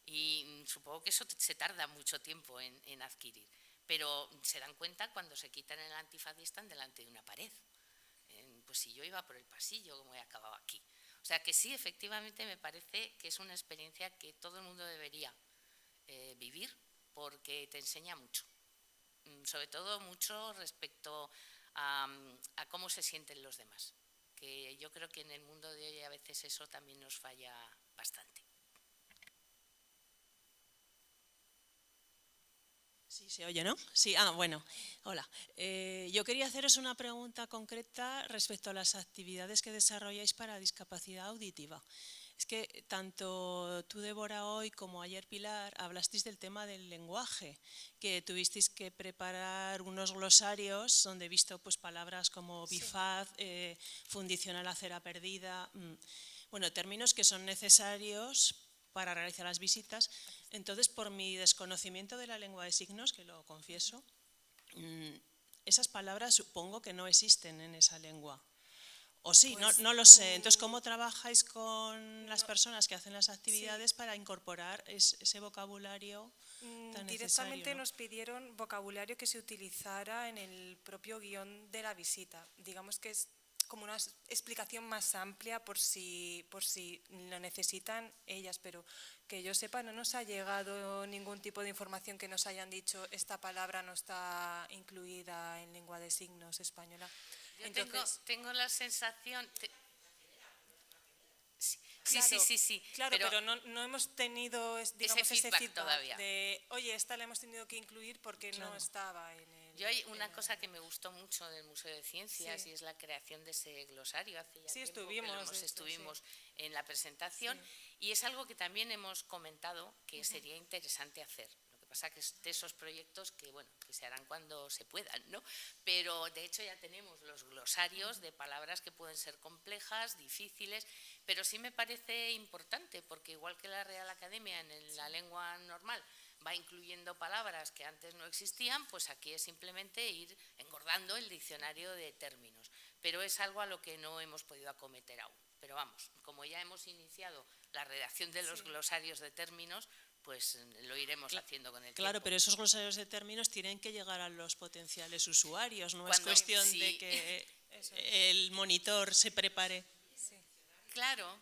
Speaker 1: y supongo que eso se tarda mucho tiempo en adquirir, pero se dan cuenta cuando se quitan el antifaz y están delante de una pared. Pues si yo iba por el pasillo, ¿cómo he acabado aquí? O sea que sí, efectivamente me parece que es una experiencia que todo el mundo debería vivir, porque te enseña mucho, sobre todo mucho respecto a cómo se sienten los demás, que yo creo que en el mundo de hoy a veces eso también nos falla bastante.
Speaker 5: Sí, se oye, ¿no? Sí, bueno, hola. Yo quería haceros una pregunta concreta respecto a las actividades que desarrolláis para discapacidad auditiva. Es que tanto tú, Débora, hoy como ayer, Pilar, hablasteis del tema del lenguaje, que tuvisteis que preparar unos glosarios donde he visto pues, palabras como bifaz, fundicional a cera perdida, bueno, términos que son necesarios para realizar las visitas. Entonces, por mi desconocimiento de la lengua de signos, que lo confieso, esas palabras supongo que no existen en esa lengua. O sí, pues, no lo sé. Entonces, ¿cómo trabajáis con las personas que hacen las actividades para incorporar ese vocabulario tan necesario?
Speaker 2: Directamente,
Speaker 5: ¿no?
Speaker 2: nos pidieron vocabulario que se utilizara en el propio guión de la visita. Digamos que es como una explicación más amplia por si lo necesitan ellas, pero que yo sepa no nos ha llegado ningún tipo de información que nos hayan dicho esta palabra no está incluida en lengua de signos española.
Speaker 1: Yo
Speaker 2: entonces,
Speaker 1: tengo la sensación... Sí.
Speaker 2: Claro, pero no hemos tenido, digamos, ese feedback
Speaker 1: todavía.
Speaker 2: De, oye, esta la hemos tenido que incluir porque no estaba en el...
Speaker 1: Yo hay una cosa que me gustó mucho del Museo de Ciencias y es la creación de ese glosario. Hace ya tiempo estuvimos en la presentación y es algo que también hemos comentado que sería interesante hacer. Lo que pasa que es de esos proyectos que, bueno, que se harán cuando se puedan, ¿no? Pero de hecho ya tenemos los glosarios de palabras que pueden ser complejas, difíciles, pero sí me parece importante porque igual que la Real Academia en la lengua normal va incluyendo palabras que antes no existían, pues aquí es simplemente ir engordando el diccionario de términos. Pero es algo a lo que no hemos podido acometer aún. Pero vamos, como ya hemos iniciado la redacción de los glosarios de términos, pues lo iremos haciendo con el tiempo.
Speaker 5: Claro, pero esos glosarios de términos tienen que llegar a los potenciales usuarios, no es cuestión de que el monitor se prepare.
Speaker 1: Claro.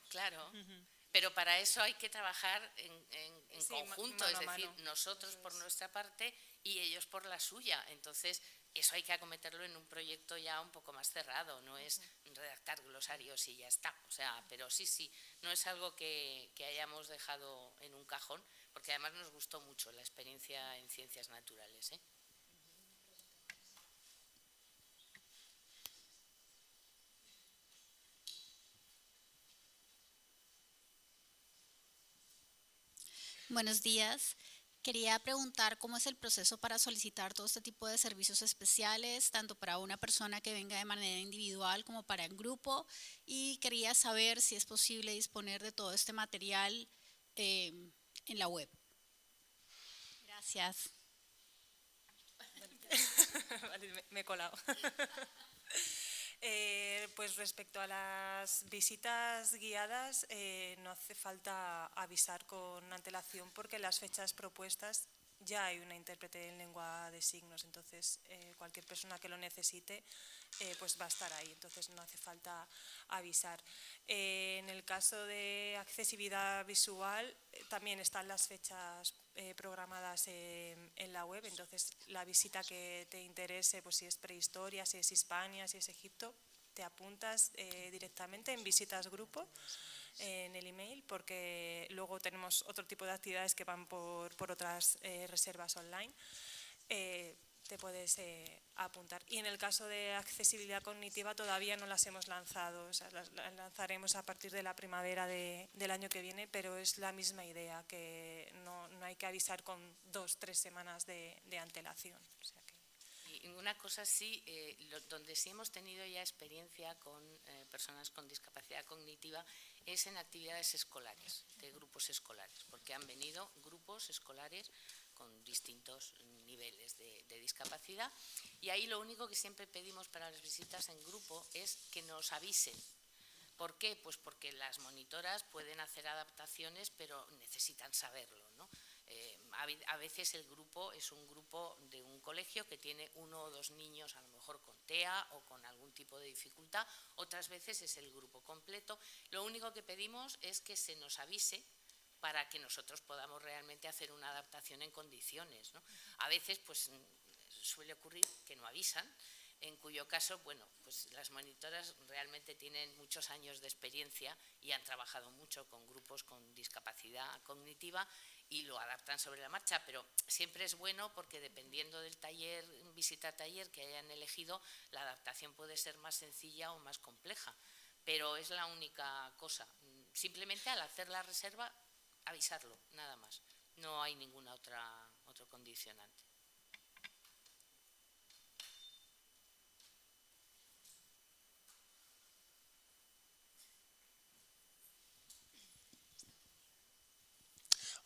Speaker 1: Pero para eso hay que trabajar en conjunto, es decir, nosotros por nuestra parte y ellos por la suya. Entonces, eso hay que acometerlo en un proyecto ya un poco más cerrado, no es redactar glosarios y ya está. O sea, pero sí, no es algo que hayamos dejado en un cajón, porque además nos gustó mucho la experiencia en ciencias naturales, ¿eh?
Speaker 6: Buenos días. Quería preguntar cómo es el proceso para solicitar todo este tipo de servicios especiales, tanto para una persona que venga de manera individual como para el grupo, y quería saber si es posible disponer de todo este material en la web. Gracias.
Speaker 2: Vale, me he colado. Pues respecto a las visitas guiadas, no hace falta avisar con antelación porque las fechas propuestas ya hay una intérprete en lengua de signos, entonces cualquier persona que lo necesite pues va a estar ahí, entonces no hace falta avisar. En el caso de accesibilidad visual también están las fechas programadas en la web, entonces la visita que te interese, pues si es prehistoria, si es Hispania, si es Egipto, te apuntas directamente en visitas grupo en el email, porque luego tenemos otro tipo de actividades que van por otras reservas online. Te puedes apuntar. Y en el caso de accesibilidad cognitiva todavía no las hemos lanzado, o sea, las lanzaremos a partir de la primavera del año que viene, pero es la misma idea, que no hay que avisar con 2-3 semanas de antelación. O sea que...
Speaker 1: Y una cosa sí, donde sí hemos tenido ya experiencia con personas con discapacidad cognitiva es en actividades escolares, de grupos escolares, porque han venido grupos escolares con distintos niveles de discapacidad y ahí lo único que siempre pedimos para las visitas en grupo es que nos avisen, ¿Por qué? Pues porque las monitoras pueden hacer adaptaciones, pero necesitan saberlo, ¿no? A veces el grupo es un grupo de un colegio que tiene 1 o 2 niños a lo mejor con TEA o con algún tipo de dificultad, otras veces es el grupo completo. Lo único que pedimos es que se nos avise para que nosotros podamos realmente hacer una adaptación en condiciones, ¿no? A veces pues suele ocurrir que no avisan, en cuyo caso, bueno, pues las monitoras realmente tienen muchos años de experiencia y han trabajado mucho con grupos con discapacidad cognitiva y lo adaptan sobre la marcha, pero siempre es bueno porque dependiendo del taller, visita taller que hayan elegido, la adaptación puede ser más sencilla o más compleja, pero es la única cosa. Simplemente al hacer la reserva, avisarlo, nada más. No hay ninguna otro condicionante.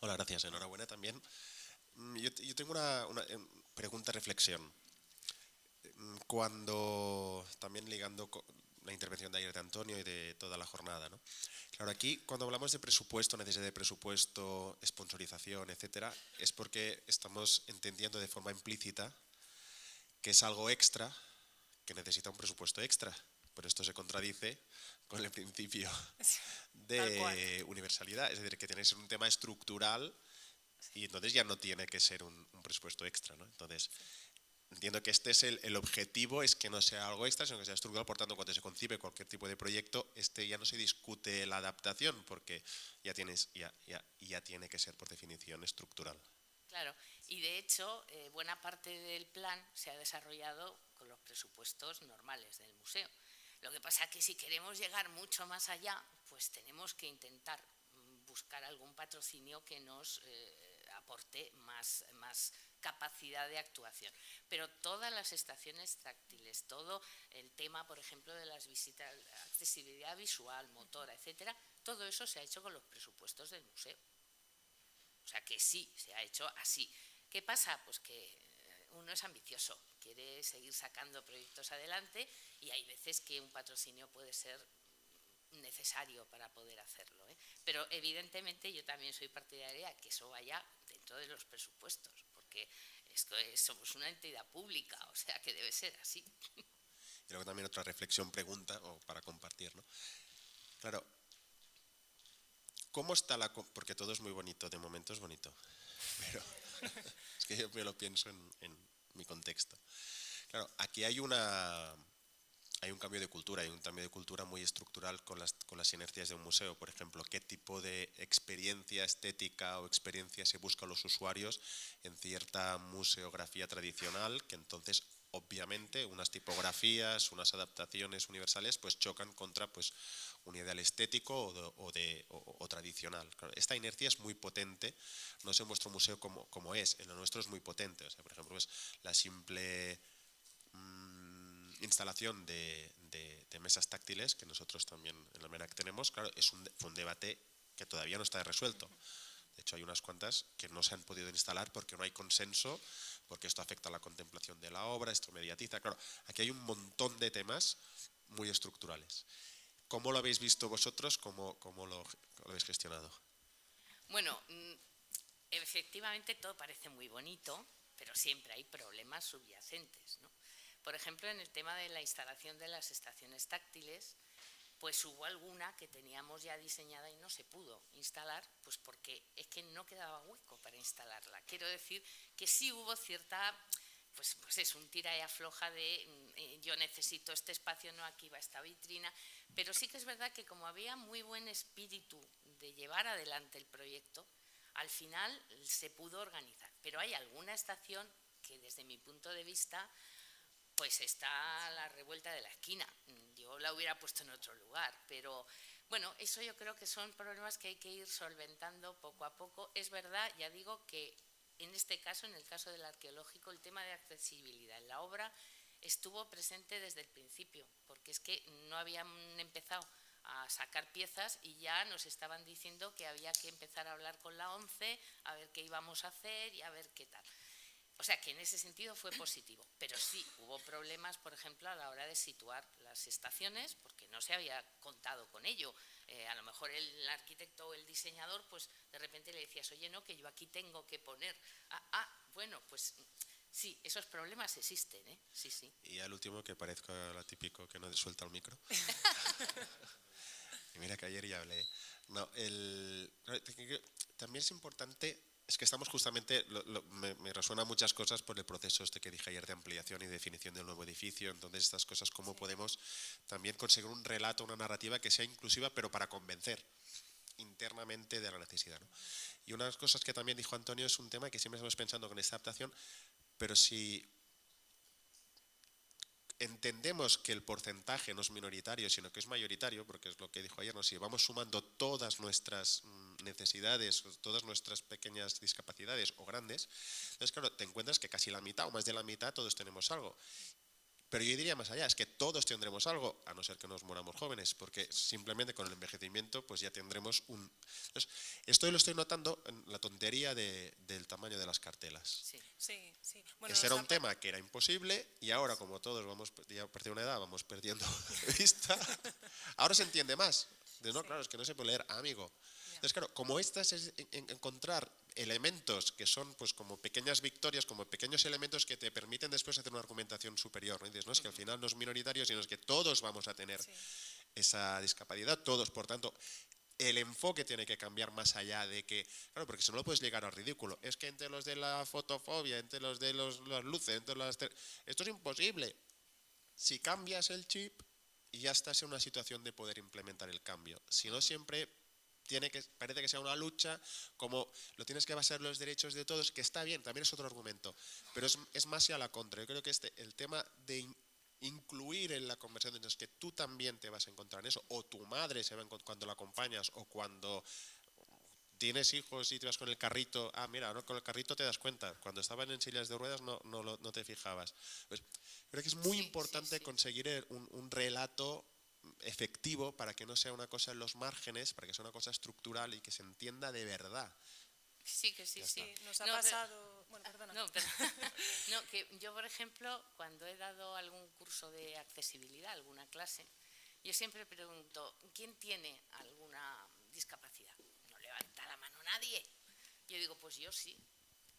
Speaker 7: Hola, gracias. Enhorabuena también. Yo tengo una pregunta, reflexión. Cuando, también ligando con la intervención de ayer de Antonio y de toda la jornada, ¿no? Claro, aquí cuando hablamos de presupuesto, necesidad de presupuesto, sponsorización, etcétera, es porque estamos entendiendo de forma implícita que es algo extra que necesita un presupuesto extra. Pero esto se contradice con el principio de universalidad, es decir, que tiene que ser un tema estructural y entonces ya no tiene que ser un presupuesto extra, ¿no? Entonces, entiendo que este es el objetivo, es que no sea algo extra, sino que sea estructural. Por tanto, cuando se concibe cualquier tipo de proyecto, ya no se discute la adaptación, porque ya tiene que ser por definición estructural.
Speaker 1: Claro, y de hecho, buena parte del plan se ha desarrollado con los presupuestos normales del museo. Lo que pasa es que si queremos llegar mucho más allá, pues tenemos que intentar buscar algún patrocinio que nos aporte más capacidad de actuación. Pero todas las estaciones táctiles, todo el tema, por ejemplo, de las visitas, accesibilidad visual, motora, etcétera, todo eso se ha hecho con los presupuestos del museo. O sea que sí, se ha hecho así. ¿Qué pasa? Pues que uno es ambicioso, quiere seguir sacando proyectos adelante y hay veces que un patrocinio puede ser necesario para poder hacerlo, ¿eh? Pero evidentemente yo también soy partidaria que eso vaya dentro de los presupuestos, porque somos una entidad pública, o sea que debe ser así.
Speaker 7: Y luego también otra reflexión, pregunta, o para compartir, ¿no? Claro, ¿cómo está porque todo es muy bonito, de momento es bonito, pero es que yo me lo pienso en mi contexto. Claro, aquí hay un cambio de cultura, hay un cambio de cultura muy estructural con las inercias de un museo. Por ejemplo, qué tipo de experiencia estética o experiencia se busca a los usuarios en cierta museografía tradicional, que entonces obviamente unas tipografías, unas adaptaciones universales pues chocan contra pues un ideal estético o tradicional. Claro, esta inercia es muy potente, no sé en vuestro museo cómo es, en lo nuestro es muy potente. O sea, por ejemplo, pues, la simple instalación de mesas táctiles, que nosotros también en la MENAC tenemos, claro, fue un debate que todavía no está resuelto. De hecho, hay unas cuantas que no se han podido instalar porque no hay consenso, porque esto afecta a la contemplación de la obra, esto mediatiza. Claro, aquí hay un montón de temas muy estructurales. ¿Cómo lo habéis visto vosotros? ¿Cómo lo habéis gestionado?
Speaker 1: Bueno, efectivamente todo parece muy bonito, pero siempre hay problemas subyacentes, ¿no? Por ejemplo, en el tema de la instalación de las estaciones táctiles, pues hubo alguna que teníamos ya diseñada y no se pudo instalar, pues porque es que no quedaba hueco para instalarla. Quiero decir que sí hubo cierta, pues es un tira y afloja de yo necesito este espacio, no, aquí va esta vitrina, pero sí que es verdad que como había muy buen espíritu de llevar adelante el proyecto, al final se pudo organizar. Pero hay alguna estación que desde mi punto de vista pues está a la revuelta de la esquina. Yo la hubiera puesto en otro lugar, pero bueno, eso yo creo que son problemas que hay que ir solventando poco a poco. Es verdad, ya digo, que en este caso, en el caso del arqueológico, el tema de accesibilidad en la obra estuvo presente desde el principio, porque es que no habían empezado a sacar piezas y ya nos estaban diciendo que había que empezar a hablar con la ONCE, a ver qué íbamos a hacer y a ver qué tal. O sea, que en ese sentido fue positivo, pero sí hubo problemas, por ejemplo, a la hora de situar las estaciones, porque no se había contado con ello. A lo mejor el arquitecto o el diseñador, pues de repente le decías, oye, no, que yo aquí tengo que poner. Bueno, pues sí, esos problemas existen, ¿eh? Sí, sí.
Speaker 7: Y al último, que parezca la típico que no suelta el micro. Y mira que ayer ya hablé. No, también es importante. Es que estamos justamente, me resuenan muchas cosas por el proceso este que dije ayer de ampliación y definición del nuevo edificio. Entonces, estas cosas, cómo podemos también conseguir un relato, una narrativa que sea inclusiva, pero para convencer internamente de la necesidad, ¿no? Y una de las cosas que también dijo Antonio es un tema que siempre estamos pensando con esta adaptación, pero si entendemos que el porcentaje no es minoritario, sino que es mayoritario, porque es lo que dijo ayer, ¿no? Si vamos sumando todas nuestras necesidades, todas nuestras pequeñas discapacidades o grandes, entonces claro, te encuentras que casi la mitad o más de la mitad todos tenemos algo. Pero yo diría más allá, es que todos tendremos algo, a no ser que nos moramos jóvenes, porque simplemente con el envejecimiento pues ya tendremos un... Entonces, esto lo estoy notando en la tontería del tamaño de las cartelas.
Speaker 2: Sí. Bueno,
Speaker 7: ese era un tema que era imposible y ahora, como todos vamos, ya a partir de una edad vamos perdiendo vista, ahora se entiende más. No, claro, es que no se puede leer amigo. Entonces, claro, como estas es encontrar elementos que son pues como pequeñas victorias, como pequeños elementos que te permiten después hacer una argumentación superior, ¿no? Y dices, no, es que al final no es minoritario, sino es que todos vamos a tener esa discapacidad, todos, por tanto, el enfoque tiene que cambiar más allá de que, claro, porque si no lo puedes llegar al ridículo, es que entre los de la fotofobia, entre los de las luces, entre esto es imposible. Si cambias el chip, ya estás en una situación de poder implementar el cambio. Si no, siempre parece que sea una lucha, como lo tienes que basar en los derechos de todos, que está bien, también es otro argumento, pero es más a la contra. Yo creo que el tema de incluir en la conversación es que tú también te vas a encontrar en eso, o tu madre se va cuando la acompañas, o cuando tienes hijos y te vas con el carrito, mira, ahora con el carrito te das cuenta, cuando estaban en sillas de ruedas no te fijabas. Pues, creo que es muy importante conseguir un relato efectivo para que no sea una cosa en los márgenes, para que sea una cosa estructural y que se entienda de verdad.
Speaker 1: Sí, que sí.
Speaker 2: Nos ha pasado... Bueno, perdona.
Speaker 1: No, que yo, por ejemplo, cuando he dado algún curso de accesibilidad, alguna clase, yo siempre pregunto, ¿quién tiene alguna discapacidad? No levanta la mano nadie. Yo digo, pues yo sí.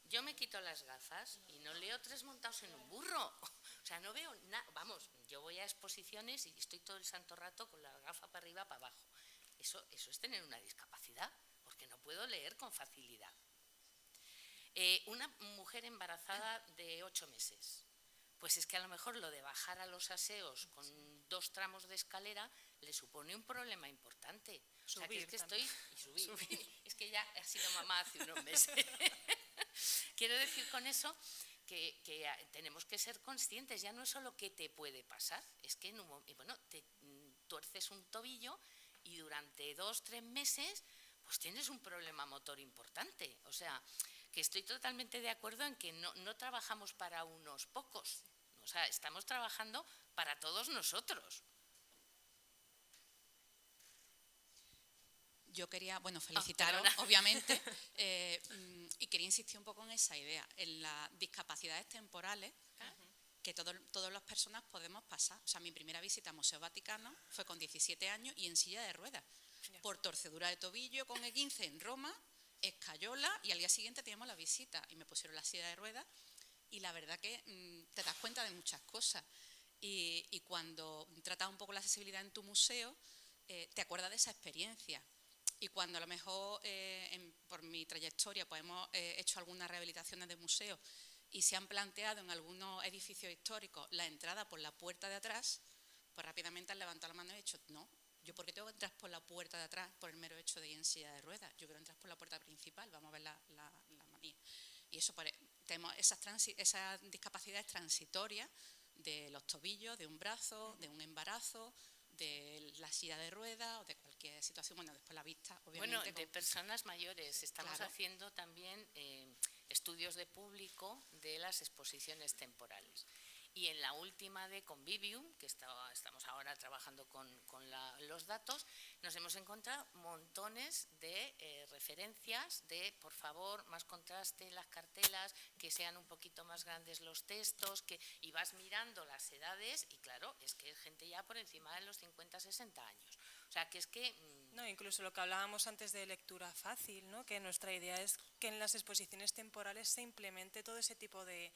Speaker 1: Yo me quito las gafas y no leo 3 montados en un burro. O sea, no veo nada. Vamos, yo voy a exposiciones y estoy todo el santo rato con la gafa para arriba, para abajo. Eso es tener una discapacidad, porque no puedo leer con facilidad. Una mujer embarazada de 8 meses, pues es que a lo mejor lo de bajar a los aseos con 2 tramos de escalera le supone un problema importante. O sea, que es que subir. Es que ya ha sido mamá hace unos meses. Quiero decir con eso que tenemos que ser conscientes, ya no es solo qué te puede pasar, es que te tuerces un tobillo y durante 2-3 meses pues tienes un problema motor importante. O sea, que estoy totalmente de acuerdo en que no trabajamos para unos pocos, o sea, estamos trabajando para todos nosotros.
Speaker 8: Yo quería, felicitaros, obviamente, y quería insistir un poco en esa idea, en las discapacidades temporales que todas las personas podemos pasar. O sea, mi primera visita al Museo Vaticano fue con 17 años y en silla de ruedas, por torcedura de tobillo, con esguince en Roma, escayola, y al día siguiente teníamos la visita y me pusieron la silla de ruedas y la verdad que te das cuenta de muchas cosas. Y cuando tratas un poco la accesibilidad en tu museo, te acuerdas de esa experiencia. Y cuando a lo mejor, por mi trayectoria, pues hemos hecho algunas rehabilitaciones de museos y se han planteado en algunos edificios históricos la entrada por la puerta de atrás, pues rápidamente han levantado la mano y he dicho, no, yo ¿por qué tengo que entrar por la puerta de atrás por el mero hecho de ir en silla de ruedas? Yo quiero entrar por la puerta principal, vamos a ver la manía. Y eso, tenemos esas discapacidades transitorias de los tobillos, de un brazo, de un embarazo, de la silla de ruedas o de cualquier situación, después la vista, obviamente.
Speaker 1: Bueno, de personas mayores, estamos haciendo también estudios de público de las exposiciones temporales. Y en la última de Convivium, que estamos ahora trabajando con los datos, nos hemos encontrado encontrado montones de referencias de, por favor, más contraste en las cartelas, que sean un poquito más grandes los textos, y vas mirando las edades y claro, es que es gente ya por encima de los 50, 60 años. O sea, que es que…
Speaker 2: No, incluso lo que hablábamos antes de lectura fácil, ¿no? Que nuestra idea es que en las exposiciones temporales se implemente todo ese tipo de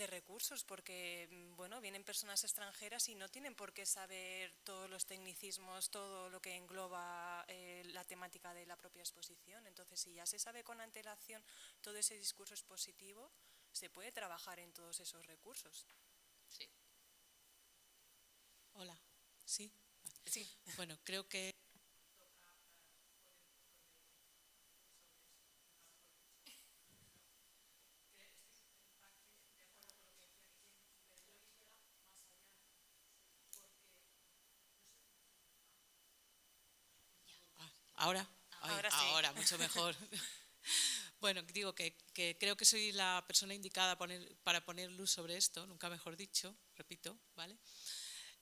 Speaker 2: recursos, porque bueno, vienen personas extranjeras y no tienen por qué saber todos los tecnicismos, todo lo que engloba la temática de la propia exposición. Entonces, si ya se sabe con antelación todo ese discurso expositivo, se puede trabajar en todos esos recursos.
Speaker 1: Sí.
Speaker 9: Hola, ¿sí?
Speaker 2: Sí.
Speaker 9: Bueno, creo que… Ahora,
Speaker 2: Ahora sí.
Speaker 9: ahora mucho mejor. Bueno, digo que creo que soy la persona indicada para poner luz sobre esto, nunca mejor dicho, repito, ¿vale?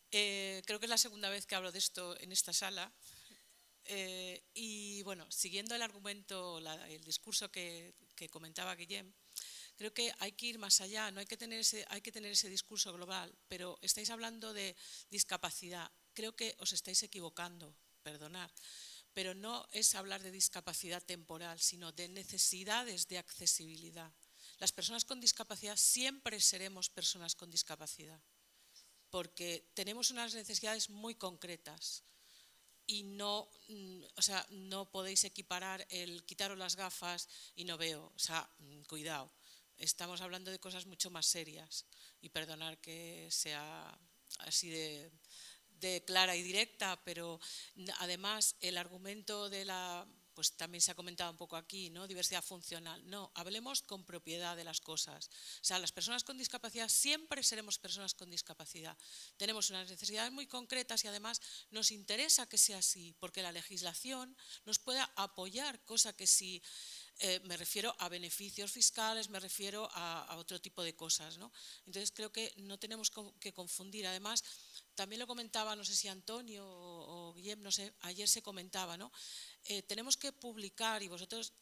Speaker 9: Creo que es la segunda vez que hablo de esto en esta sala. Y bueno, siguiendo el argumento, el discurso que comentaba Guillem, creo que hay que ir más allá, no hay que tener ese discurso global, pero estáis hablando de discapacidad. Creo que os estáis equivocando, perdonad. Pero no es hablar de discapacidad temporal, sino de necesidades de accesibilidad. Las personas con discapacidad siempre seremos personas con discapacidad, porque tenemos unas necesidades muy concretas y no podéis equiparar el quitaros las gafas y no veo. O sea, cuidado, estamos hablando de cosas mucho más serias y perdonad que sea así de clara y directa, pero además el argumento de pues también se ha comentado un poco aquí, ¿no? Diversidad funcional. No, hablemos con propiedad de las cosas. O sea, las personas con discapacidad siempre seremos personas con discapacidad. Tenemos unas necesidades muy concretas y además nos interesa que sea así, porque la legislación nos pueda apoyar, cosa que si… me refiero a beneficios fiscales, me refiero a otro tipo de cosas, ¿no? Entonces creo que no tenemos que confundir. Además, también lo comentaba, no sé si Antonio o Guillem, no sé, ayer se comentaba, ¿no? Tenemos que publicar, y vosotros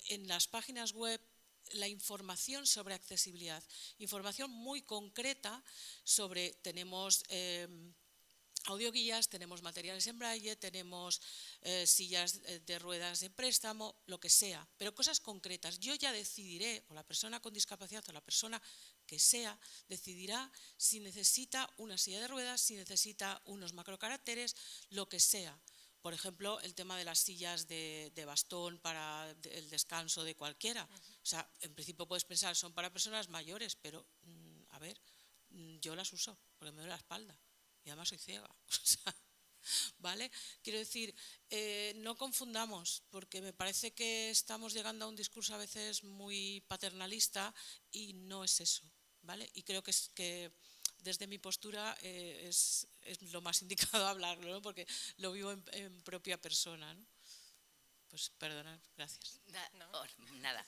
Speaker 9: en las páginas web, la información sobre accesibilidad, información muy concreta sobre, tenemos audioguías, tenemos materiales en braille, tenemos sillas de ruedas de préstamo, lo que sea, pero cosas concretas. Yo ya decidiré, o la persona con discapacidad o la persona que sea, decidirá si necesita una silla de ruedas, si necesita unos macrocaracteres, lo que sea. Por ejemplo, el tema de las sillas de bastón para el descanso de cualquiera. O sea, en principio puedes pensar, son para personas mayores, pero, a ver, yo las uso porque me duele la espalda. Y además soy ciega, o sea, ¿vale? Quiero decir, no confundamos, porque me parece que estamos llegando a un discurso a veces muy paternalista y no es eso, ¿vale? Y creo que desde mi postura es lo más indicado hablarlo, ¿no? Porque lo vivo en propia persona, ¿no? Pues perdonad, gracias.
Speaker 1: Nada.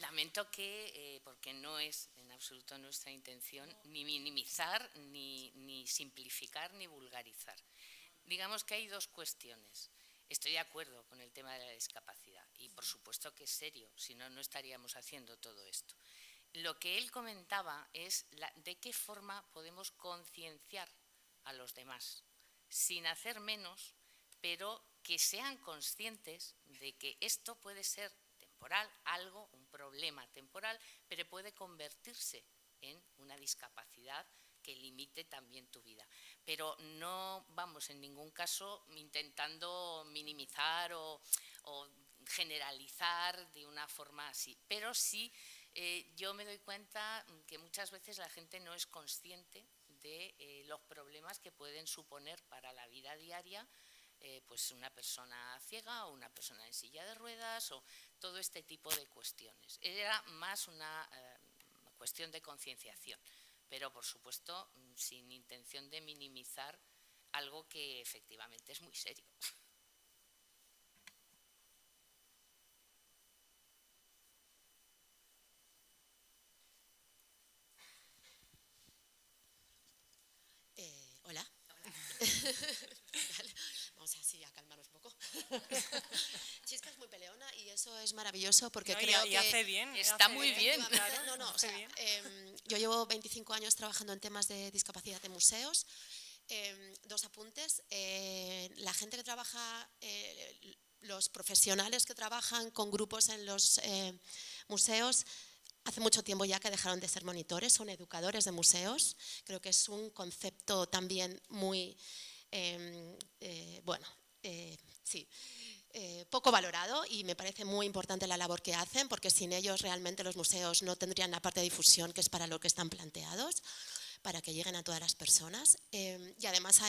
Speaker 1: Lamento que, porque no es en absoluto nuestra intención, ni minimizar, ni simplificar, ni vulgarizar. Digamos que hay dos cuestiones. Estoy de acuerdo con el tema de la discapacidad y por supuesto que es serio, si no, no estaríamos haciendo todo esto. Lo que él comentaba es de qué forma podemos concienciar a los demás, sin hacer menos, pero que sean conscientes de que esto puede ser temporal, un problema temporal, pero puede convertirse en una discapacidad que limite también tu vida. Pero no vamos en ningún caso intentando minimizar o generalizar de una forma así, pero sí yo me doy cuenta que muchas veces la gente no es consciente de los problemas que pueden suponer para la vida diaria pues una persona ciega o una persona en silla de ruedas o todo este tipo de cuestiones. Era más una cuestión de concienciación, pero por supuesto sin intención de minimizar algo que efectivamente es muy serio.
Speaker 10: Hola. Vale. Vamos así a calmarnos un poco. Chisca es muy peleona y eso es maravilloso porque
Speaker 2: No,
Speaker 10: creo
Speaker 2: y
Speaker 10: que...
Speaker 2: hace bien.
Speaker 1: Está muy bien.
Speaker 10: Claro, no, o sea, yo llevo 25 años trabajando en temas de discapacidad en museos. 2 apuntes. La gente que trabaja, los profesionales que trabajan con grupos en los museos, hace mucho tiempo ya que dejaron de ser monitores, son educadores de museos. Creo que es un concepto también muy, poco valorado, y me parece muy importante la labor que hacen, porque sin ellos realmente los museos no tendrían la parte de difusión que es para lo que están planteados, para que lleguen a todas las personas. Y además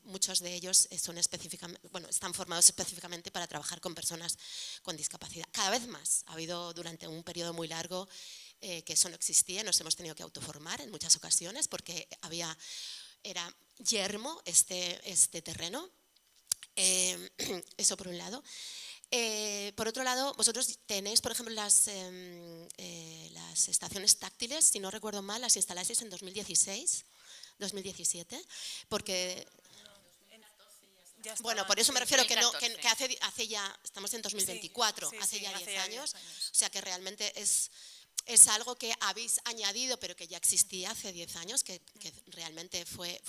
Speaker 10: muchos de ellos están formados específicamente para trabajar con personas con discapacidad. Cada vez más, ha habido durante un periodo muy largo que eso no existía, nos hemos tenido que autoformar en muchas ocasiones porque era yermo este terreno. Eso por un lado. Por otro lado, vosotros tenéis, por ejemplo, las estaciones táctiles, si no recuerdo mal, las instalasteis en 2016, 2017, porque... Bueno, por eso me refiero que hace ya, estamos en 2024, hace ya 10 años, o sea que realmente es algo que habéis añadido, pero que ya existía hace 10 años, que realmente fue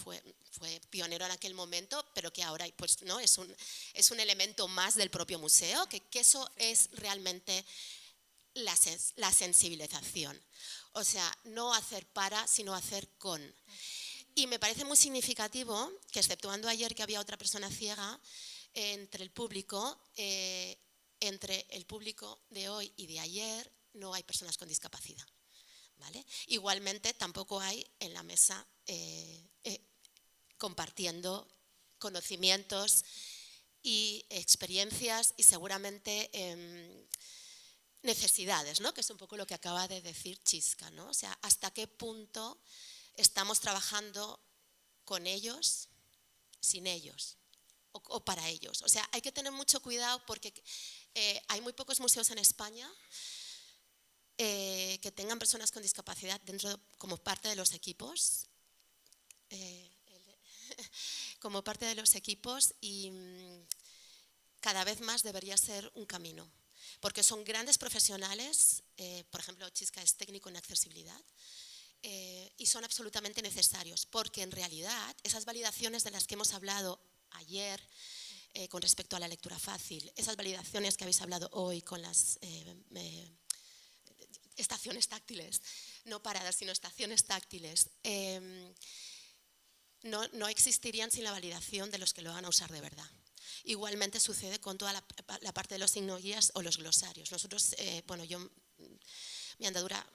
Speaker 10: pionero en aquel momento, pero que ahora pues, ¿no? es un elemento más del propio museo, que eso es realmente la sensibilización. O sea, no hacer para, sino hacer con. Y me parece muy significativo que, exceptuando ayer que había otra persona ciega, entre el público de hoy y de ayer, no hay personas con discapacidad, ¿vale? Igualmente tampoco hay en la mesa compartiendo conocimientos y experiencias y seguramente necesidades, ¿no? Que es un poco lo que acaba de decir Chisca, ¿no? O sea, hasta qué punto estamos trabajando con ellos, sin ellos o para ellos. O sea, hay que tener mucho cuidado porque hay muy pocos museos en España que tengan personas con discapacidad dentro como parte de los equipos, y cada vez más debería ser un camino, porque son grandes profesionales. Por ejemplo, Chisca es técnico en accesibilidad, y son absolutamente necesarios, porque en realidad esas validaciones de las que hemos hablado ayer con respecto a la lectura fácil, esas validaciones que habéis hablado hoy con las estaciones táctiles, no paradas, sino estaciones táctiles, no existirían sin la validación de los que lo van a usar de verdad. Igualmente sucede con toda la parte de los signoguías o los glosarios. Nosotros, mi andadura,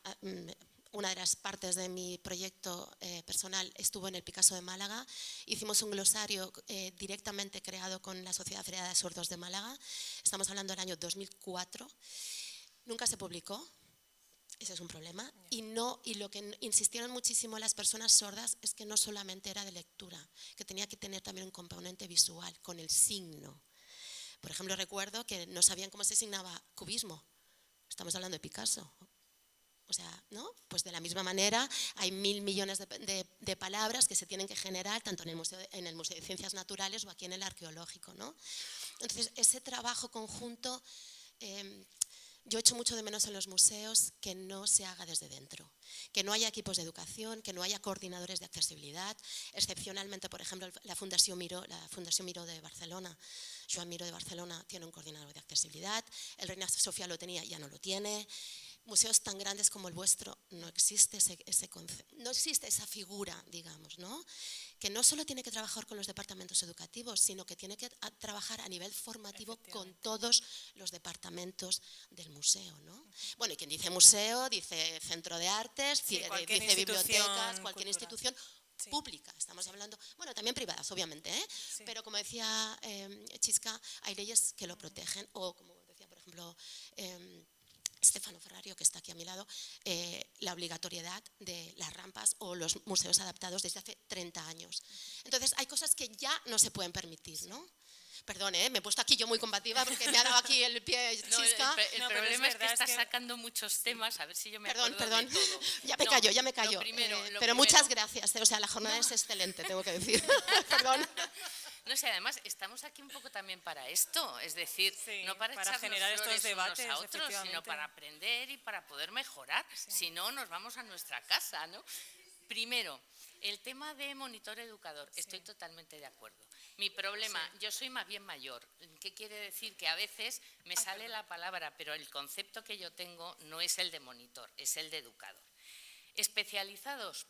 Speaker 10: una de las partes de mi proyecto personal estuvo en el Picasso de Málaga. Hicimos un glosario directamente creado con la Sociedad Federada de Sordos de Málaga. Estamos hablando del año 2004. Nunca se publicó. Ese es un problema. Y lo que insistieron muchísimo las personas sordas es que no solamente era de lectura, que tenía que tener también un componente visual, con el signo. Por ejemplo, recuerdo que no sabían cómo se signaba cubismo. Estamos hablando de Picasso. O sea, ¿no? Pues de la misma manera hay 1000 millones de palabras que se tienen que generar tanto en el Museo de Ciencias Naturales o aquí en el Arqueológico, ¿no? Entonces, ese trabajo conjunto... yo echo mucho de menos en los museos que no se haga desde dentro, que no haya equipos de educación, que no haya coordinadores de accesibilidad. Excepcionalmente, por ejemplo, la Fundación Miró de Barcelona, Joan Miró de Barcelona, tiene un coordinador de accesibilidad. El Reina Sofía lo tenía, ya no lo tiene. Museos tan grandes como el vuestro no existe ese concepto, no existe esa figura, digamos, ¿no? Que no solo tiene que trabajar con los departamentos educativos, sino que tiene que trabajar a nivel formativo con todos los departamentos del museo, ¿no? Bueno, y quien dice museo, dice centro de artes, dice bibliotecas, cualquier institución pública, estamos hablando, bueno, también privadas, obviamente, pero como decía Chisca, hay leyes que lo protegen, o como decía, por ejemplo, Stefano Ferrario, que está aquí a mi lado, la obligatoriedad de las rampas o los museos adaptados desde hace 30 años. Entonces, hay cosas que ya no se pueden permitir, ¿no? Perdón, me he puesto aquí yo muy combativa porque me ha dado aquí el pie Chisca.
Speaker 1: El problema es que estás sacando muchos temas, a ver si yo me acuerdo
Speaker 10: Perdón.
Speaker 1: de todo.
Speaker 10: Ya me callo. Pero muchas gracias, o sea, la jornada es excelente, tengo que decir. Perdón.
Speaker 1: No sé, además estamos aquí un poco también para esto, es decir,
Speaker 2: Sí,
Speaker 1: no para
Speaker 2: generar
Speaker 1: echarnos
Speaker 2: estos
Speaker 1: flores
Speaker 2: debates,
Speaker 1: unos a otros, sino
Speaker 2: efectivamente.
Speaker 1: para aprender y para poder mejorar.
Speaker 2: Sí.
Speaker 1: Si no, nos vamos a nuestra casa, ¿no? Primero, el tema de monitor educador, estoy totalmente de acuerdo. Mi problema, yo soy más bien mayor. ¿Qué quiere decir? Que a veces me sale la palabra, pero el concepto que yo tengo no es el de monitor, es el de educador. Especializados,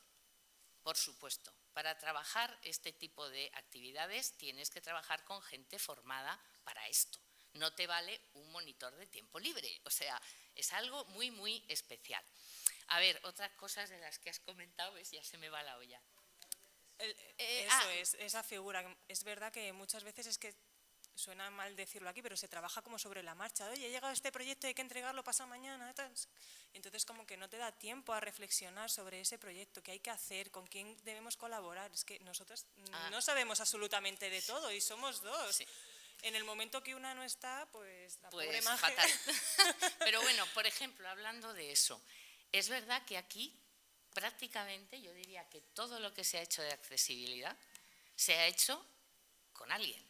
Speaker 1: por supuesto. Para trabajar este tipo de actividades tienes que trabajar con gente formada para esto. No te vale un monitor de tiempo libre, o sea, es algo muy, muy especial. A ver, otras cosas de las que has comentado, ves, ya se me va la olla.
Speaker 2: Eso es, esa figura. Es verdad que muchas veces es que suena mal decirlo aquí, pero se trabaja como sobre la marcha. Oye, he llegado a este proyecto y hay que entregarlo pasado mañana. Entonces como que no te da tiempo a reflexionar sobre ese proyecto, qué hay que hacer, con quién debemos colaborar. Es que nosotras no sabemos absolutamente de todo y somos dos.
Speaker 1: Sí.
Speaker 2: En el momento que una no está, pues la
Speaker 1: Pues
Speaker 2: pobre Maje.
Speaker 1: fatal. Pero bueno, por ejemplo, hablando de eso, es verdad que aquí prácticamente yo diría que todo lo que se ha hecho de accesibilidad se ha hecho con alguien,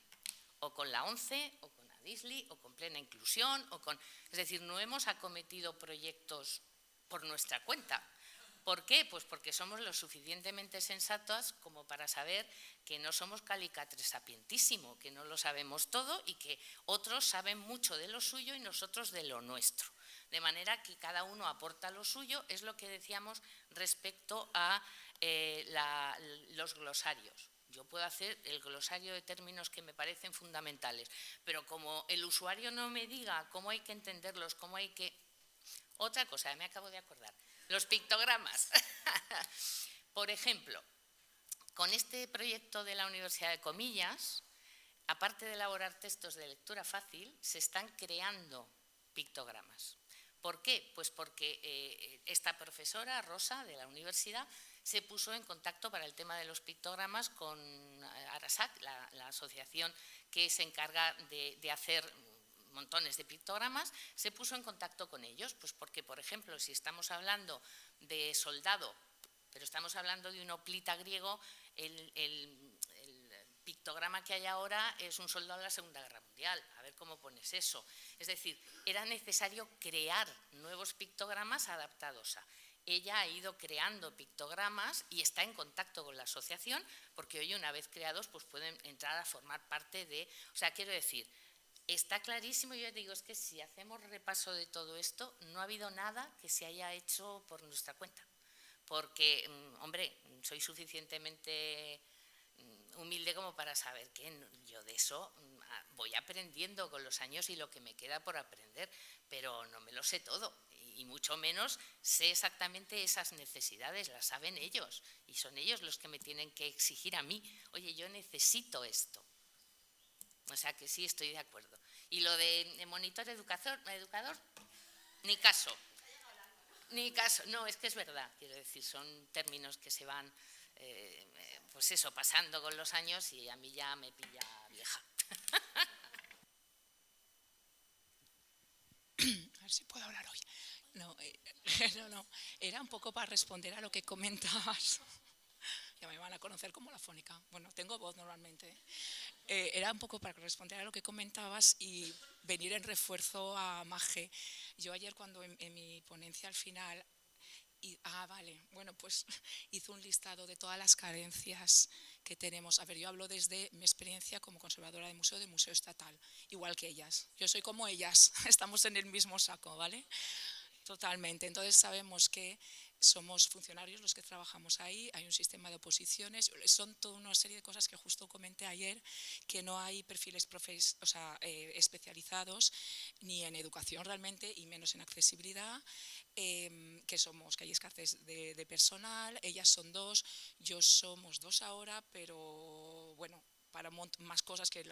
Speaker 1: o con la ONCE, o con ADISLI, o con Plena Inclusión, es decir, no hemos acometido proyectos por nuestra cuenta. ¿Por qué? Pues porque somos lo suficientemente sensatas como para saber que no somos calicatres sapientísimo, que no lo sabemos todo y que otros saben mucho de lo suyo y nosotros de lo nuestro. De manera que cada uno aporta lo suyo, es lo que decíamos respecto a los glosarios. Yo puedo hacer el glosario de términos que me parecen fundamentales, pero como el usuario no me diga cómo hay que entenderlos, cómo hay que… Otra cosa, me acabo de acordar, los pictogramas. Por ejemplo, con este proyecto de la Universidad de Comillas, aparte de elaborar textos de lectura fácil, se están creando pictogramas. ¿Por qué? Pues porque esta profesora, Rosa, de la universidad, se puso en contacto para el tema de los pictogramas con Arasac, la asociación que se encarga de hacer montones de pictogramas, se puso en contacto con ellos, pues porque, por ejemplo, si estamos hablando de soldado, pero estamos hablando de un hoplita griego, el pictograma que hay ahora es un soldado de la Segunda Guerra Mundial, a ver cómo pones eso. Es decir, era necesario crear nuevos pictogramas adaptados a… Ella ha ido creando pictogramas y está en contacto con la asociación, porque hoy, una vez creados, pues pueden entrar a formar parte de… O sea, quiero decir, está clarísimo, yo digo, es que si hacemos repaso de todo esto, no ha habido nada que se haya hecho por nuestra cuenta. Porque, hombre, soy suficientemente humilde como para saber que yo de eso voy aprendiendo con los años y lo que me queda por aprender, pero no me lo sé todo. Y mucho menos sé exactamente esas necesidades, las saben ellos, y son ellos los que me tienen que exigir a mí. Oye, yo necesito esto. O sea que sí, estoy de acuerdo. Y lo de monitor educador, ni caso. Ni caso. No, es que es verdad, quiero decir, son términos que se van, pues eso, pasando con los años y a mí ya me pilla vieja.
Speaker 11: A ver si puedo hablar hoy. No, era un poco para responder a lo que comentabas. Ya me van a conocer como la fónica. Bueno, tengo voz normalmente. Era un poco para responder a lo que comentabas y venir en refuerzo a Maje. Yo ayer cuando en mi ponencia al final… bueno, pues hizo un listado de todas las carencias que tenemos. A ver, yo hablo desde mi experiencia como conservadora de museo estatal, igual que ellas. Yo soy como ellas, estamos en el mismo saco, ¿vale? Totalmente. Entonces sabemos que somos funcionarios los que trabajamos ahí, hay un sistema de oposiciones, son toda una serie de cosas que justo comenté ayer, que no hay perfiles especializados ni en educación realmente y menos en accesibilidad, que hay escasez de personal, ellas son 2, yo somos 2 ahora, pero bueno, para más cosas que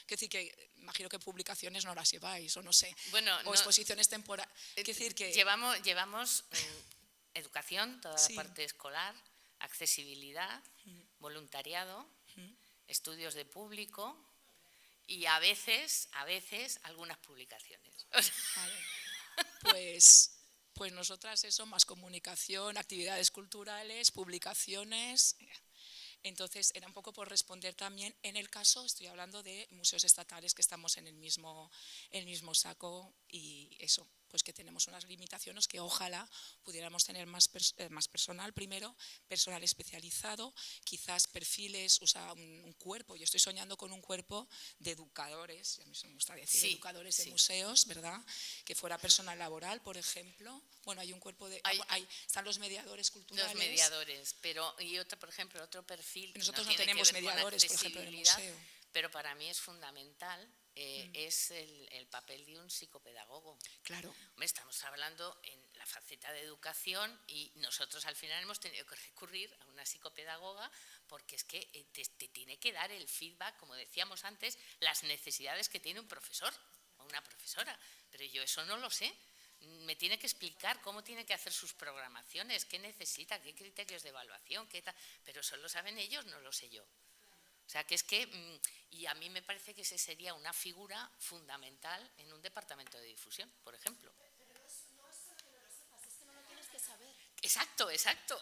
Speaker 11: decir que imagino que publicaciones no las lleváis o no sé,
Speaker 1: bueno,
Speaker 11: o exposiciones temporales. Decir que
Speaker 1: llevamos educación, toda la parte escolar, accesibilidad, voluntariado, estudios de público y a veces algunas publicaciones.
Speaker 11: Vale. Pues nosotras eso, más comunicación, actividades culturales, publicaciones. Entonces, era un poco por responder también, en el caso, estoy hablando de museos estatales que estamos en el mismo saco y eso, pues que tenemos unas limitaciones que ojalá pudiéramos tener más personal, primero, personal especializado, quizás perfiles, un cuerpo, yo estoy soñando con un cuerpo de educadores, a mí me gusta decir educadores de museos, ¿verdad? Que fuera personal laboral, por ejemplo. Bueno, hay un cuerpo de... están los mediadores culturales.
Speaker 1: Los mediadores, pero y otro, por ejemplo, otro perfil...
Speaker 11: Nosotros no tenemos mediadores, por ejemplo, en el museo.
Speaker 1: Pero para mí es fundamental, es el papel de un psicopedagogo.
Speaker 11: Claro.
Speaker 1: Hombre, estamos hablando en la faceta de educación y nosotros al final hemos tenido que recurrir a una psicopedagoga porque es que te tiene que dar el feedback, como decíamos antes, las necesidades que tiene un profesor o una profesora. Pero yo eso no lo sé. Me tiene que explicar cómo tiene que hacer sus programaciones, qué necesita, qué criterios de evaluación, qué tal. Pero eso lo saben ellos, no lo sé yo. O sea, que es que, y a mí me parece que ese sería una figura fundamental en un departamento de difusión, por ejemplo.
Speaker 10: Pero no es solo que no lo sepas, es que no lo tienes que saber.
Speaker 1: Exacto, exacto.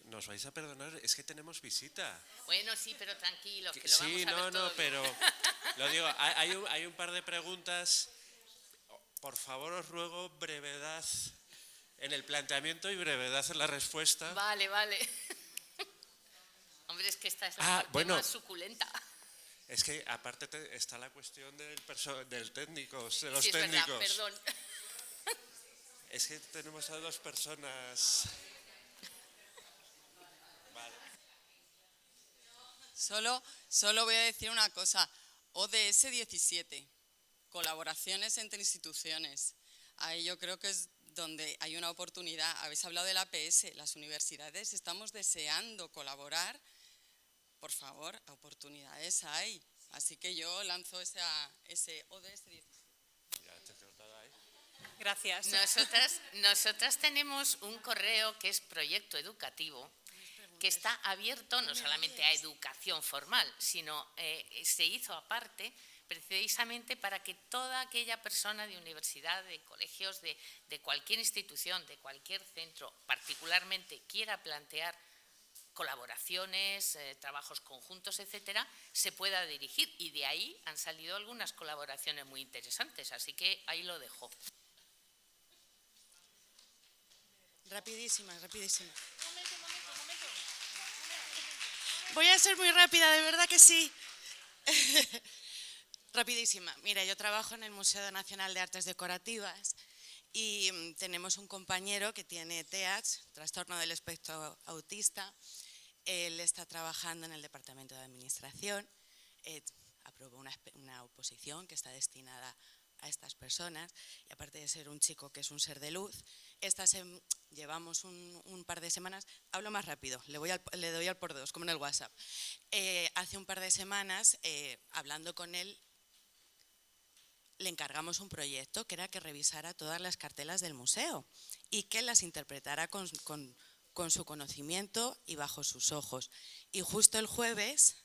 Speaker 12: Nos vais a perdonar, es que tenemos visita.
Speaker 1: Bueno, sí, pero tranquilos, que lo vamos a ver todo bien.
Speaker 12: Pero lo digo, hay un par de preguntas. Por favor, os ruego brevedad en el planteamiento y brevedad en la respuesta.
Speaker 1: Vale. Hombre, es que esta es la parte más suculenta.
Speaker 12: Es que aparte está la cuestión del técnico, de los
Speaker 1: sí,
Speaker 12: técnicos.
Speaker 1: Verdad, perdón.
Speaker 12: Es que tenemos a dos personas. Vale.
Speaker 13: Solo voy a decir una cosa. ODS 17, colaboraciones entre instituciones. Ahí yo creo que es donde hay una oportunidad. Habéis hablado del APS, las universidades estamos deseando colaborar. Por favor, oportunidades hay. Así que yo lanzo ese ODS 17.
Speaker 2: Gracias.
Speaker 1: Nosotras tenemos un correo que es Proyecto Educativo, que está abierto no solamente a educación formal, sino se hizo aparte precisamente para que toda aquella persona de universidad, de colegios, de cualquier institución, de cualquier centro, particularmente quiera plantear colaboraciones, trabajos conjuntos, etcétera, se pueda dirigir. Y de ahí han salido algunas colaboraciones muy interesantes, así que ahí lo dejo.
Speaker 14: Rapidísima. Voy a ser muy rápida, de verdad que sí. Rapidísima. Mira, yo trabajo en el Museo Nacional de Artes Decorativas y tenemos un compañero que tiene TEAS, trastorno del espectro autista. Él está trabajando en el Departamento de Administración. Aprobó una oposición que está destinada a estas personas y aparte de ser un chico que es un ser de luz, llevamos un par de semanas, hablo más rápido, le doy al por dos, como en el WhatsApp. Hace un par de semanas, hablando con él, le encargamos un proyecto que era que revisara todas las cartelas del museo y que las interpretara con su conocimiento y bajo sus ojos. Y justo el jueves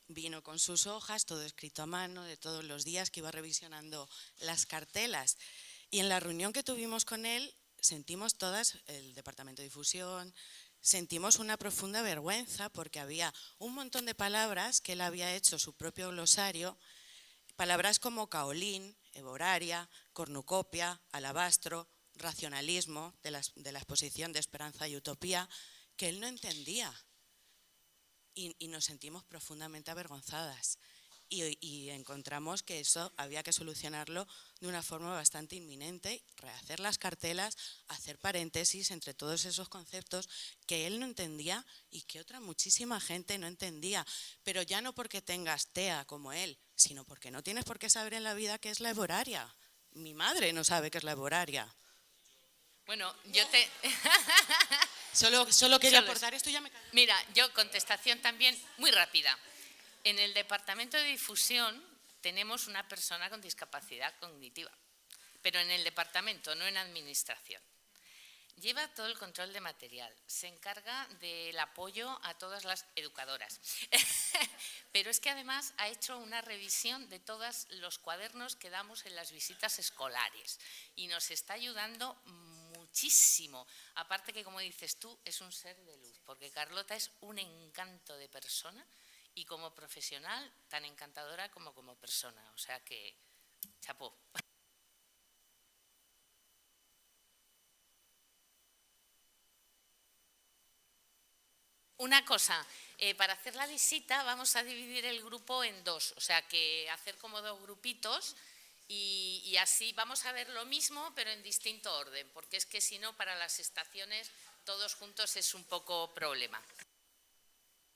Speaker 14: vino con sus hojas, todo escrito a mano, de todos los días que iba revisionando las cartelas. Y en la reunión que tuvimos con él, sentimos todas, el Departamento de Difusión, sentimos una profunda vergüenza porque había un montón de palabras que él había hecho su propio glosario, palabras como caolín, evoraria, cornucopia, alabastro, racionalismo, de la exposición de Esperanza y Utopía, que él no entendía. Y nos sentimos profundamente avergonzadas y encontramos que eso había que solucionarlo de una forma bastante inminente, rehacer las cartelas, hacer paréntesis entre todos esos conceptos que él no entendía y que otra muchísima gente no entendía, pero ya no porque tengas TEA como él, sino porque no tienes por qué saber en la vida qué es la evoraria. Mi madre no sabe qué es la evoraria.
Speaker 1: Bueno, yo te...
Speaker 14: Solo quería aportar esto y ya me callo.
Speaker 1: Mira, yo contestación también muy rápida. En el Departamento de Difusión tenemos una persona con discapacidad cognitiva, pero en el departamento, no en administración. Lleva todo el control de material, se encarga del apoyo a todas las educadoras, pero es que además ha hecho una revisión de todos los cuadernos que damos en las visitas escolares y nos está ayudando muchísimo. Aparte que, como dices tú, es un ser de luz, porque Carlota es un encanto de persona y como profesional tan encantadora como persona. O sea que, chapó. Una cosa, para hacer la visita vamos a dividir el grupo en dos, o sea que hacer como dos grupitos y así vamos a ver lo mismo pero en distinto orden, porque es que si no para las estaciones todos juntos es un poco problema.